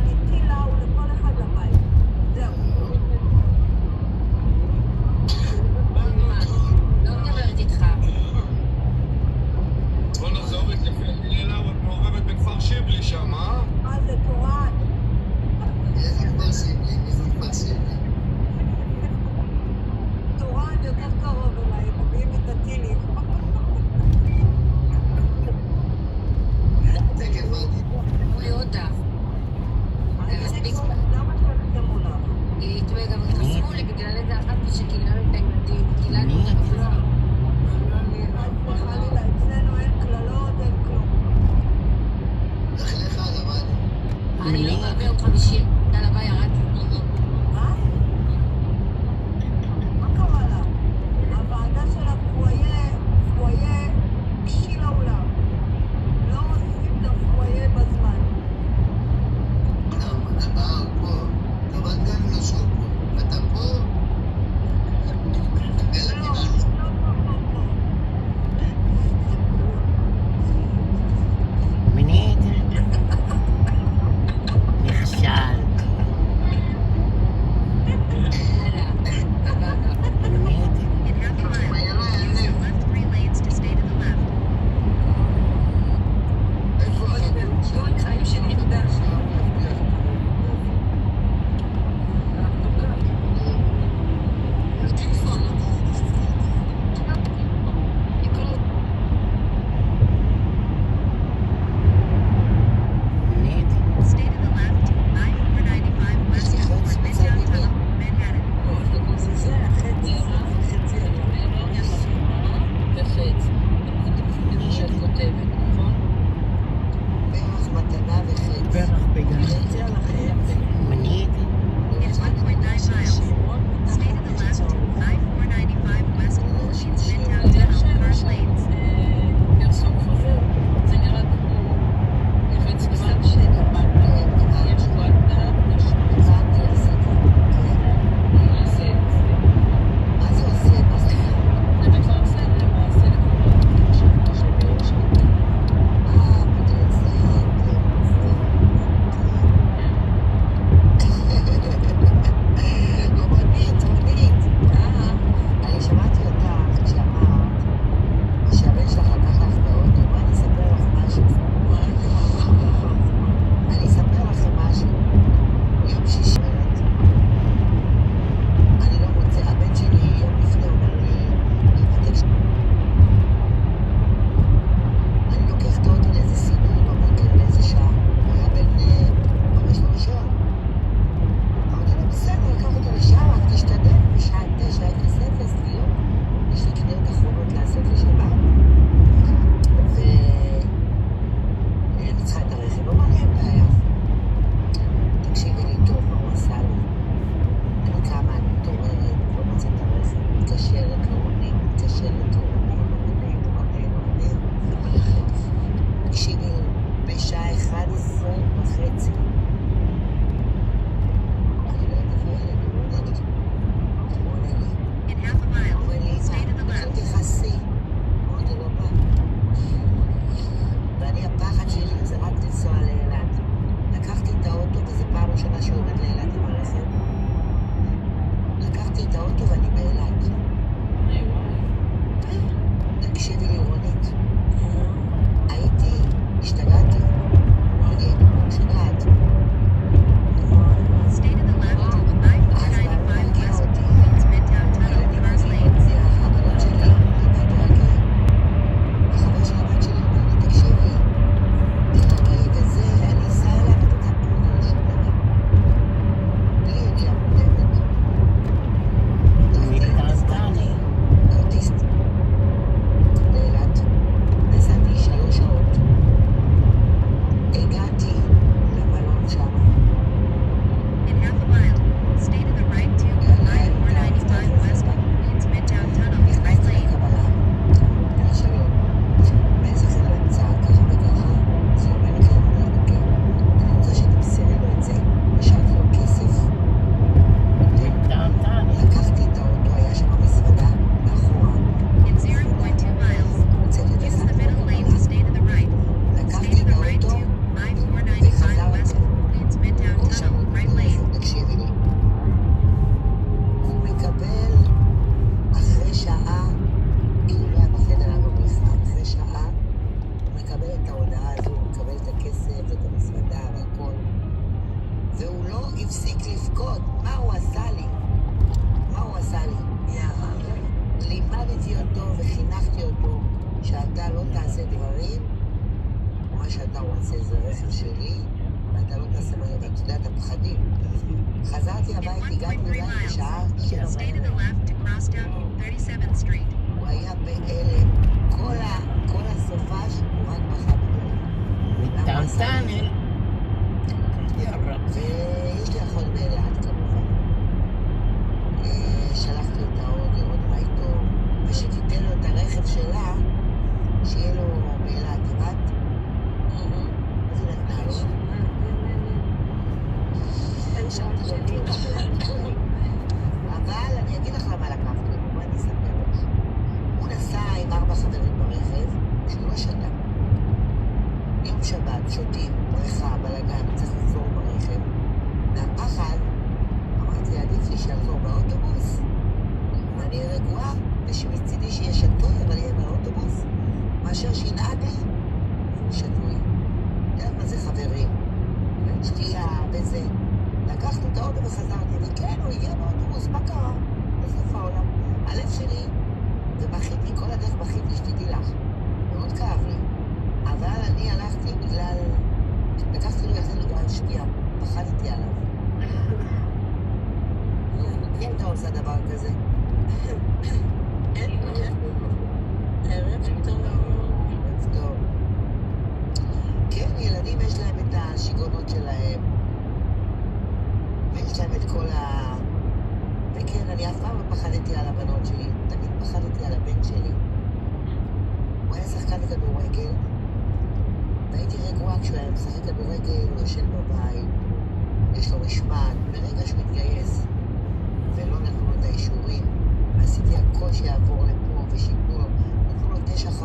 אתה לא תעשה דברים, מה שאתה רוצה זה רכב שלי, ואתה לא תעשה מה, ואתה יודע, אתה פחדים. חזרתי הבית, הגעתי אולי בשעה 7 בערב. הוא היה בהלם, כל הסופש הוא רק בכה בגלל. טענטענל. ויש לי אחות באילת כמובן. שלחתי אותה עוד לראות מה איתו, ושתיתן לו את הרכב שלה, שיהיה לו באילת, הבאת? אז היא נתנה לו. אבל אני אגיד לך למה לקחתי לו, בואי אני אספר לך. הוא נסע עם 4 חברים ברכב, שהוא לא שתה. יום שבת, שותים, בריכה, בלגן, צריך לחזור ברכב. והפחד, אמרתי, עדיף לי שיחזור באוטובוס. ואני אהיה רגועה, ושמצידי שיהיה שתוי, אבל יהיה באוטובוס, מאשר שינהג לי, שתוי. יודעת מה זה חברים? שתייה וזה. לקחתי את האוטו וחזרתי, וכן, הוא הגיע באוטובוס, מה קרה? בסוף העולם. הלב שלי, ובכיתי, כל הדרך בכיתי, שתדעי לך. מאוד כאב לי. אבל אני הלכתי בגלל... לקחתי לו יחזיר בגלל שתייה. פחדתי עליו. אם אתה עושה דבר כזה. ערב טוב. ערב טוב. כן, ילדים יש להם את השיגעונות שלהם. ויש להם את כל ה... וכן, אני אף פעם לא פחדתי על הבנות שלי. תמיד פחדתי על הבן שלי. הוא היה שחקן כדורגל. והייתי רגועה כשהוא היה משחק כדורגל, הוא יושן בבית, יש לו משמעת. ברגע שהוא התגייס ולא נתנו לו את האישורים, ועשיתי הכל שיעבור לפה ושיתנו לו, נתנו לו 9-5,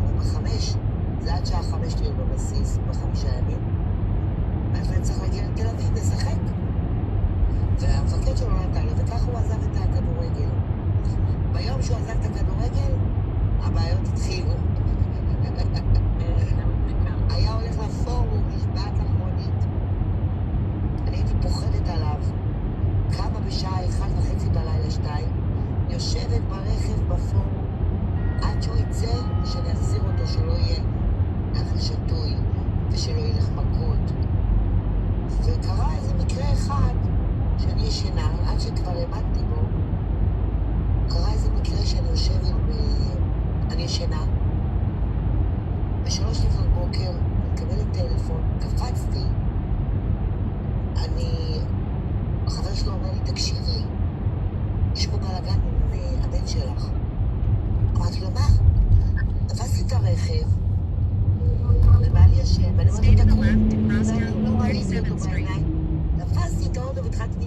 אבל ב-5, זה עד שעה 5 תהיו בבסיס, ב5 ימים, ואז אני צריך להגיע לתל אביב לשחק. והמפקד שלו נתן לו, וככה הוא עזב את הכדורגל. ביום שהוא עזב את הכדורגל, הבעיות התחילו. היה הולך לפורום, נשבעת אחרונית. אני הייתי פוחדת עליו. קמה בשעה 1:30 בלילה 2, יושבת ברכב בפורום, עד שהוא יצא, שאני אחזיר אותו, שלא יהיה נחל שטוי, ושלא ילך מכות. וקרה איזה מקרה אחד, שאני ישנה, עד שכבר העמדתי בו, קרה איזה מקרה שאני יושבת אני ישנה. ב3 לפנות בוקר, אני מקבלת טלפון, קפצתי. החבר שלו אומר לי, תקשיבי, יש פה בלגן עם הבן שלך. אמרתי לו, מה? תפסתי את הרכב, ובא לי ישן, ואני אומרת לו, תקום, ואני לא ראיתי אותו בעיניים. תפסתי את האוטו והתחלתי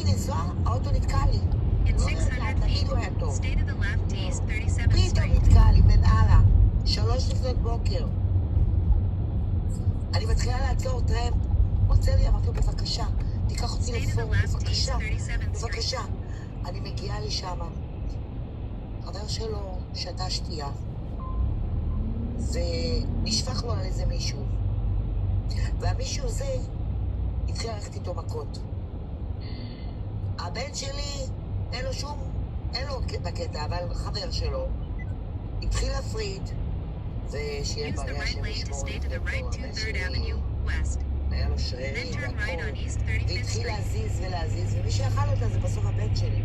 לנסוע. האוטו נתקע לי. לא יודעת, תמיד הוא היה טוב. פתאום נתקע לי, בין הלאה. 3 לפנות בוקר. אני מתחילה לעצור טרמפ. רוצה לי, אמרתי לו, בבקשה, תיקח אותי לפורום, בבקשה. אני מגיעה לי שמה. חבר שלו שתה שתייה. ונשפך לו על איזה מישהו. והמישהו הזה התחיל ללכת איתו מכות. הבן שלי, אין לו בקטע, אבל חבר שלו התחיל להפריד, ושיהיה בעיה של לשמור את הבן שלי. היה לו שרירים והכל, והתחיל להזיז, ומי שיכל אותה זה בסוף הבן שלי.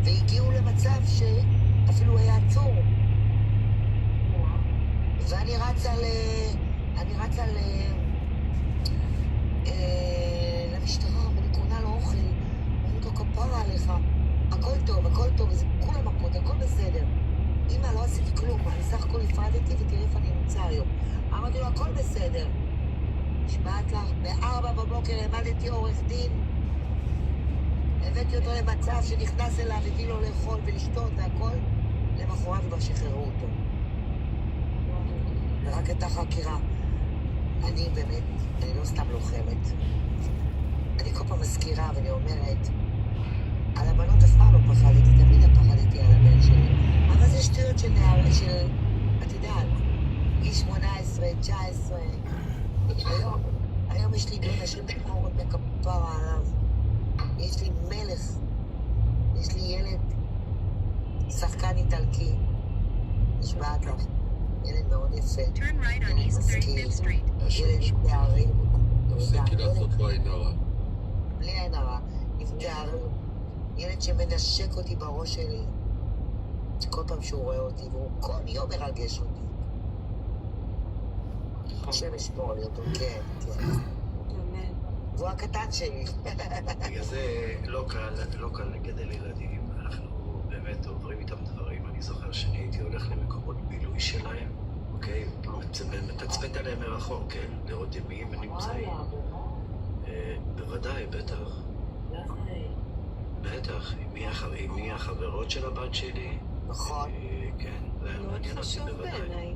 והגיעו למצב שאפילו היה עצור. ואני רצה למשטרה, ואני קונה לו אוכל, ואני לו כפרה עליך, הכל טוב, וזה כולם מכות, הכל בסדר. אמא, לא עשיתי כלום, אני סך הכל הפרדתי ותראה איפה אני נמצא היום. אמרתי לו, הכל בסדר. נשבעת לך, ב4 בבוקר העמדתי עורך דין, הבאתי אותו למצב שנכנס אליו, הביא לו לאכול ולשתות והכל, למחרת כבר שחררו אותו. ורק את החקירה. אני באמת, אני לא סתם לוחמת. אני כל פעם מזכירה ואני אומרת, על הבנות אף פעם לא פחדתי, תמיד פחדתי על הבן שלי. אבל זה שטויות של נער, של, את יודעת, גיל 18, 19. היום יש לי בן השם תמורות בכפרה עליו. יש לי מלך. יש לי ילד בעד לך. ילד מאוד יפה. Turn right on East 35th Street. ילד עם תארים. תפסיקי לעשות לו עין הרע. בלי עין הרע. עם תארים. ילד שמנשק אותי בראש שלי. כל פעם שהוא רואה אותי, והוא כל יום מרגש אותי. השם ישמור לי אותו, כן, כן. והוא הקטן שלי. בגלל זה לא קל לגדל ילדים. אנחנו באמת עוברים איתם דברים. אני זוכר שאני הייתי הולך למקומות בילוי שלהם, אוקיי? מתצפת עליהם מרחוק, כן? לראות עם מי הם נמצאים. בוודאי, בטח. בטח, עם מי החברות של הבת שלי. נכון. כן, זה מעניין אותי בוודאי.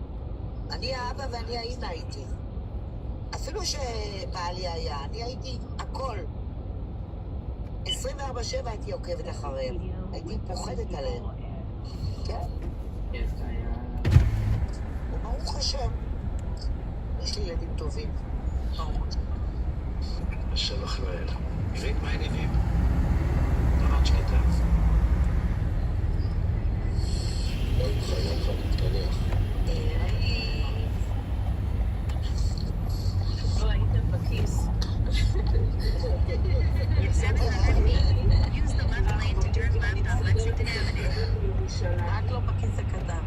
אני האבא ואני האמא הייתי. אפילו שבעלי היה, אני הייתי הכל. 24/7 הייתי עוקבת אחריהם. הייתי פוחדת עליהם. כן? וברוך השם, יש לי ילדים טובים. השבח לאל. נראית מה העניינים? תמת שליטה. לא התחייב לך להתקלח. לא הייתם בכיס. In 700 feet, use the left lane to turn left on Lexington Avenue. רק לא בכיס הקטן.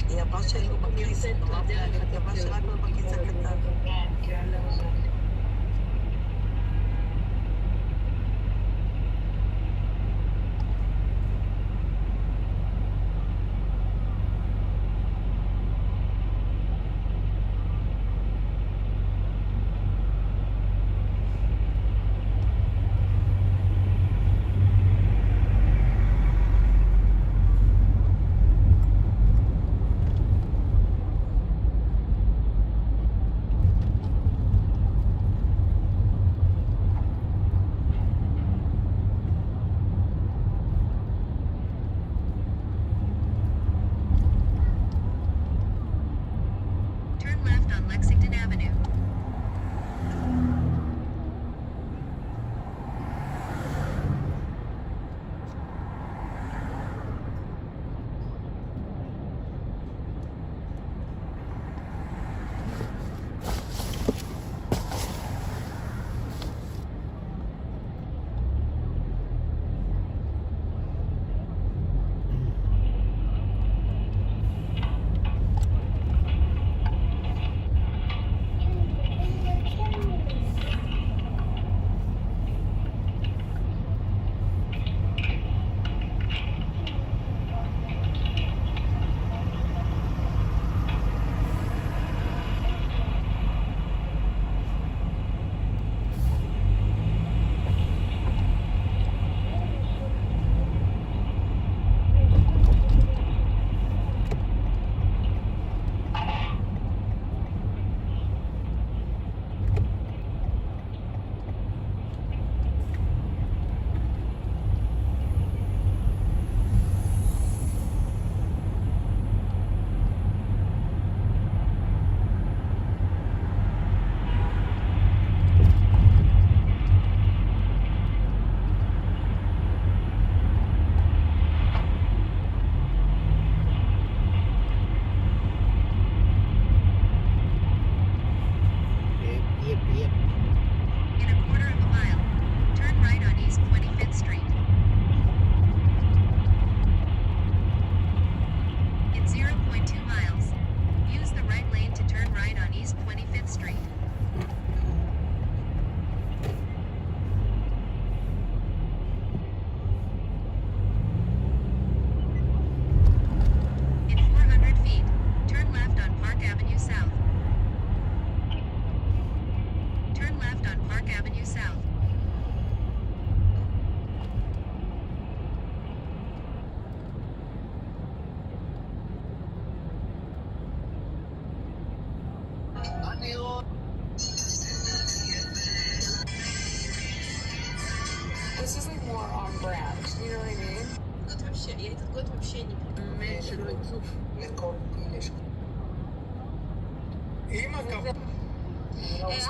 היא הבת שלי לא בכיס, אמרתי לך, היא הבת שרק לא בכיס הקטן. Turn left on Lexington Avenue. In a quarter of a mile, turn right on East 25th Street. In 0.2 miles, use the right lane to turn right on East 25th Street. In 400 feet, turn left on Park Avenue South. Turn left on Park Avenue South. This is like more on brand, you know what I mean? Год вообще, я этот год вообще не помню.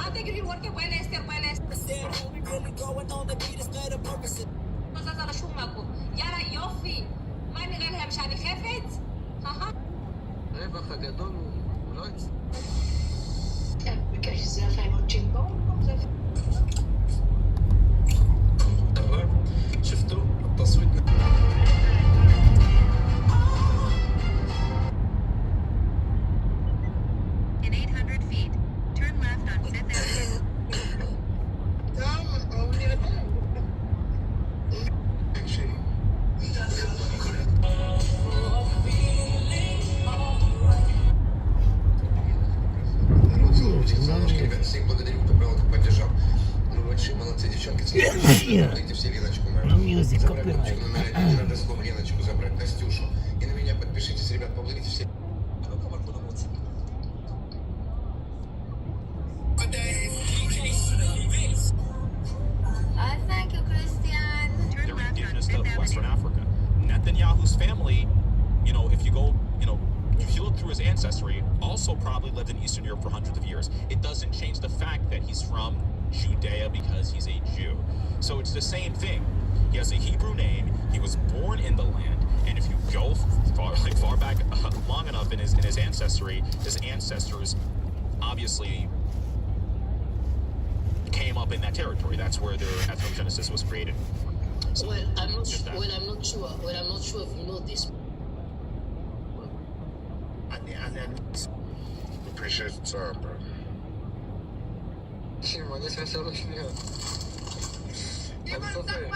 Antes que el que puede este. Cosas a la shumaco. יאללה, יופי. מה נראה להם שאני חפץ? הרווח הגדול הוא לא אצלי. ביקש שזה לך עם עוד צ'ינקו? شباب شفتوا التصويت In 800 feet, turn left on 5th Avenue. No music, copyright. Леночку забрать, Настюшу. И на меня подпишитесь, ребят, поблагите все. Thank you, Christian. Turn left on indigenous 5th to Western Avenue. Africa. Netanyahu's family, if you go, if you look through his ancestry, also probably lived in Eastern Europe for hundreds of years. It doesn't change the fact that he's from Judea because he's a Jew. So it's the same thing. He has a Hebrew name. He was born in the land, and if you go far back long enough in his ancestry, his ancestors obviously came up in that territory. That's where their ethnogenesis was created. So, I'm not just that. I'm not sure if you know this. I appreciate it, sir, bro. שמעון, יש לך 3 שניות. אני סופר.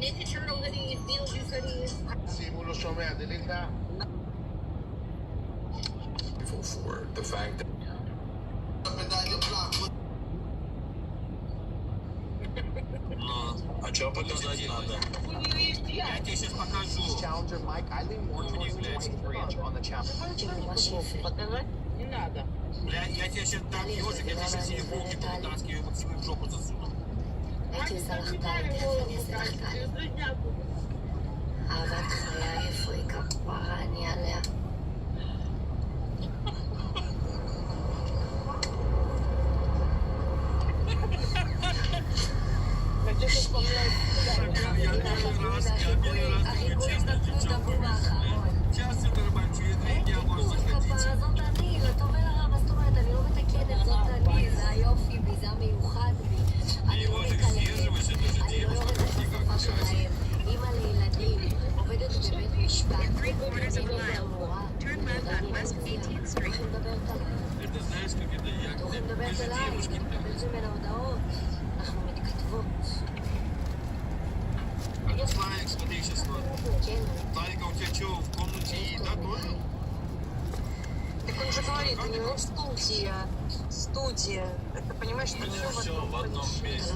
Ninja Turtle hoodies, Beetlejuice hoodies. שימו לא שומע, דלילתה. For the fact that А чё показать надо? Я тебе сейчас покажу. Challenger Mike, I lean more towards the white branch on the challenge. Показать? Не надо. Блядь, я тебе сейчас дам ёжик, я тебе сейчас ей руки повытаскиваю, максимум в жопу засуну. הייתי עושה לך טלי, תכף אני אעשה לך טלי. אהבת חיי, איפה היא כפרה, אני עליה. החיקויים דברו מאחרון. כפרה, זאת אני, לטוב ולרע, מה זאת אומרת, אני לא מתקנת, זאת אני, זה היופי בי, זה המיוחד בי. אני לא מקללת, אני לא יורדת לשפה שלהם. אימא לילדים, עובדת בבית משפט, אני מורה. הולכים לדברת עליי, אני מקבלת ממנה הודעות, אנחנו מתכתבות. Славик, смотри, сейчас вот. Славик, у тебя что, в комнате еда тоже? Так он же говорит, у него студия. Это понимаешь, что Все в одном месте.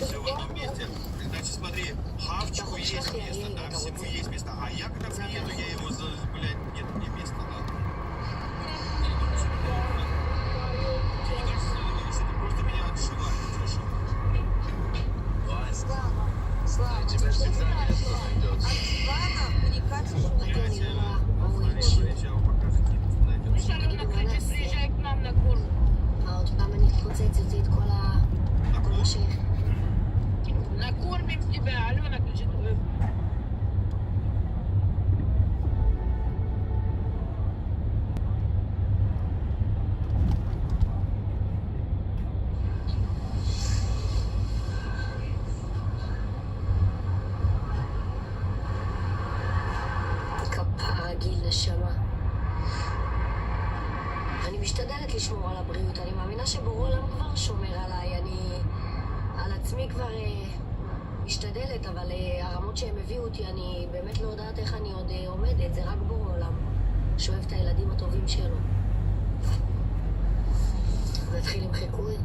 Все в одном месте. Значит, смотри, Хавчику есть место, да, всему есть место. А я когда приеду, я его, блядь, нет мне места, да. Ты просто меня отшиваешь, хорошо? Слава, тебя всегда место найдется. Ладно, уникальный приезжай к нам на курс. עוד פעם אני אתפוצץ אותי את כל מה ש... Накормим тебя, Алена, ключи. כפרה גיל נשמה. אני משתדלת לשמור על הבריאות, אני מאמינה שבורא עולם כבר שומר עליי, אני על עצמי כבר משתדלת, אבל הרמות שהם הביאו אותי, אני באמת לא יודעת איך אני עוד עומדת, זה רק בורא עולם שאוהב את הילדים הטובים שלו. נתחיל עם חיקוי.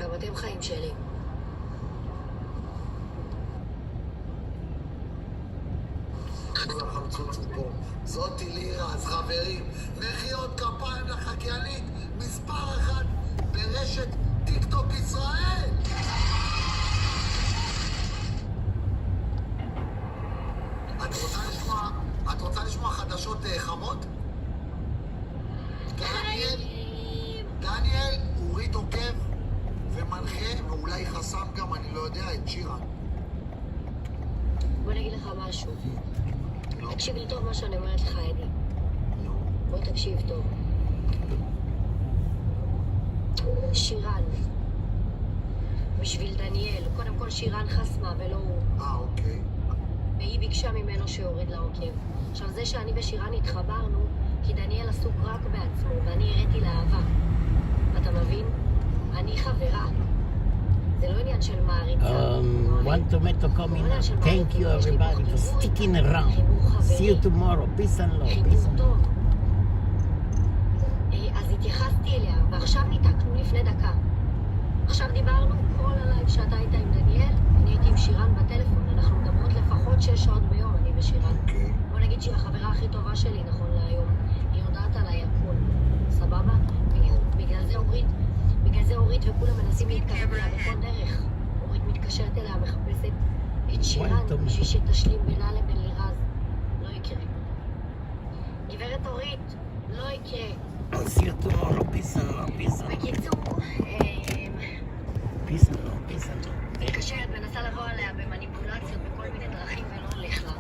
גם אתם חיים שלי. זאתי לירה, אז חברים, מחיאות כפיים לחקיינית מספר 1 ברשת טיק טוק ישראל. עוקב ומנחה, ואולי חסם גם, אני לא יודע, את שירה. בוא נגיד לך משהו. תקשיב לי טוב מה שאני אומרת לך, אדי. בוא תקשיב טוב. שירן. בשביל דניאל. קודם כל שירן חסמה ולא הוא. אוקיי. והיא ביקשה ממנו שיוריד לעוקב. עכשיו זה שאני ושירן התחברנו, כי דניאל עסוק רק בעצמו, ואני הראיתי לאהבה. אתה מבין? אני חברה. זה לא עניין של מעריצה. One tomato coming up. Thank you everybody for sticking around. See you tomorrow. Peace and love. Peace and love. אז התייחסתי אליה, ועכשיו ניתקנו לפני דקה. עכשיו דיברנו כל הלייב שאתה היית עם דניאל, אני הייתי עם שירן בטלפון. אנחנו מדברות לפחות 6 שעות ביום, אני ושירן. בוא נגיד שהיא החברה הכי טובה שלי נכון להיום. היא יודעת עליי הכל. סבבה? בגלל זה אורית וכולם מנסים להתקרב אליה בכל דרך. אורית מתקשרת אליה, מחפשת את שירן בשביל שתשלים בינה לבין לירז. לא יקרה. גברת אורית, לא יקרה. See you tomorrow. Peace and love. Peace and love. בקיצור, Peace and love. Peace and love. מתקשרת, מנסה לבוא עליה במניפולציות בכל מיני דרכים ולא הולך לה.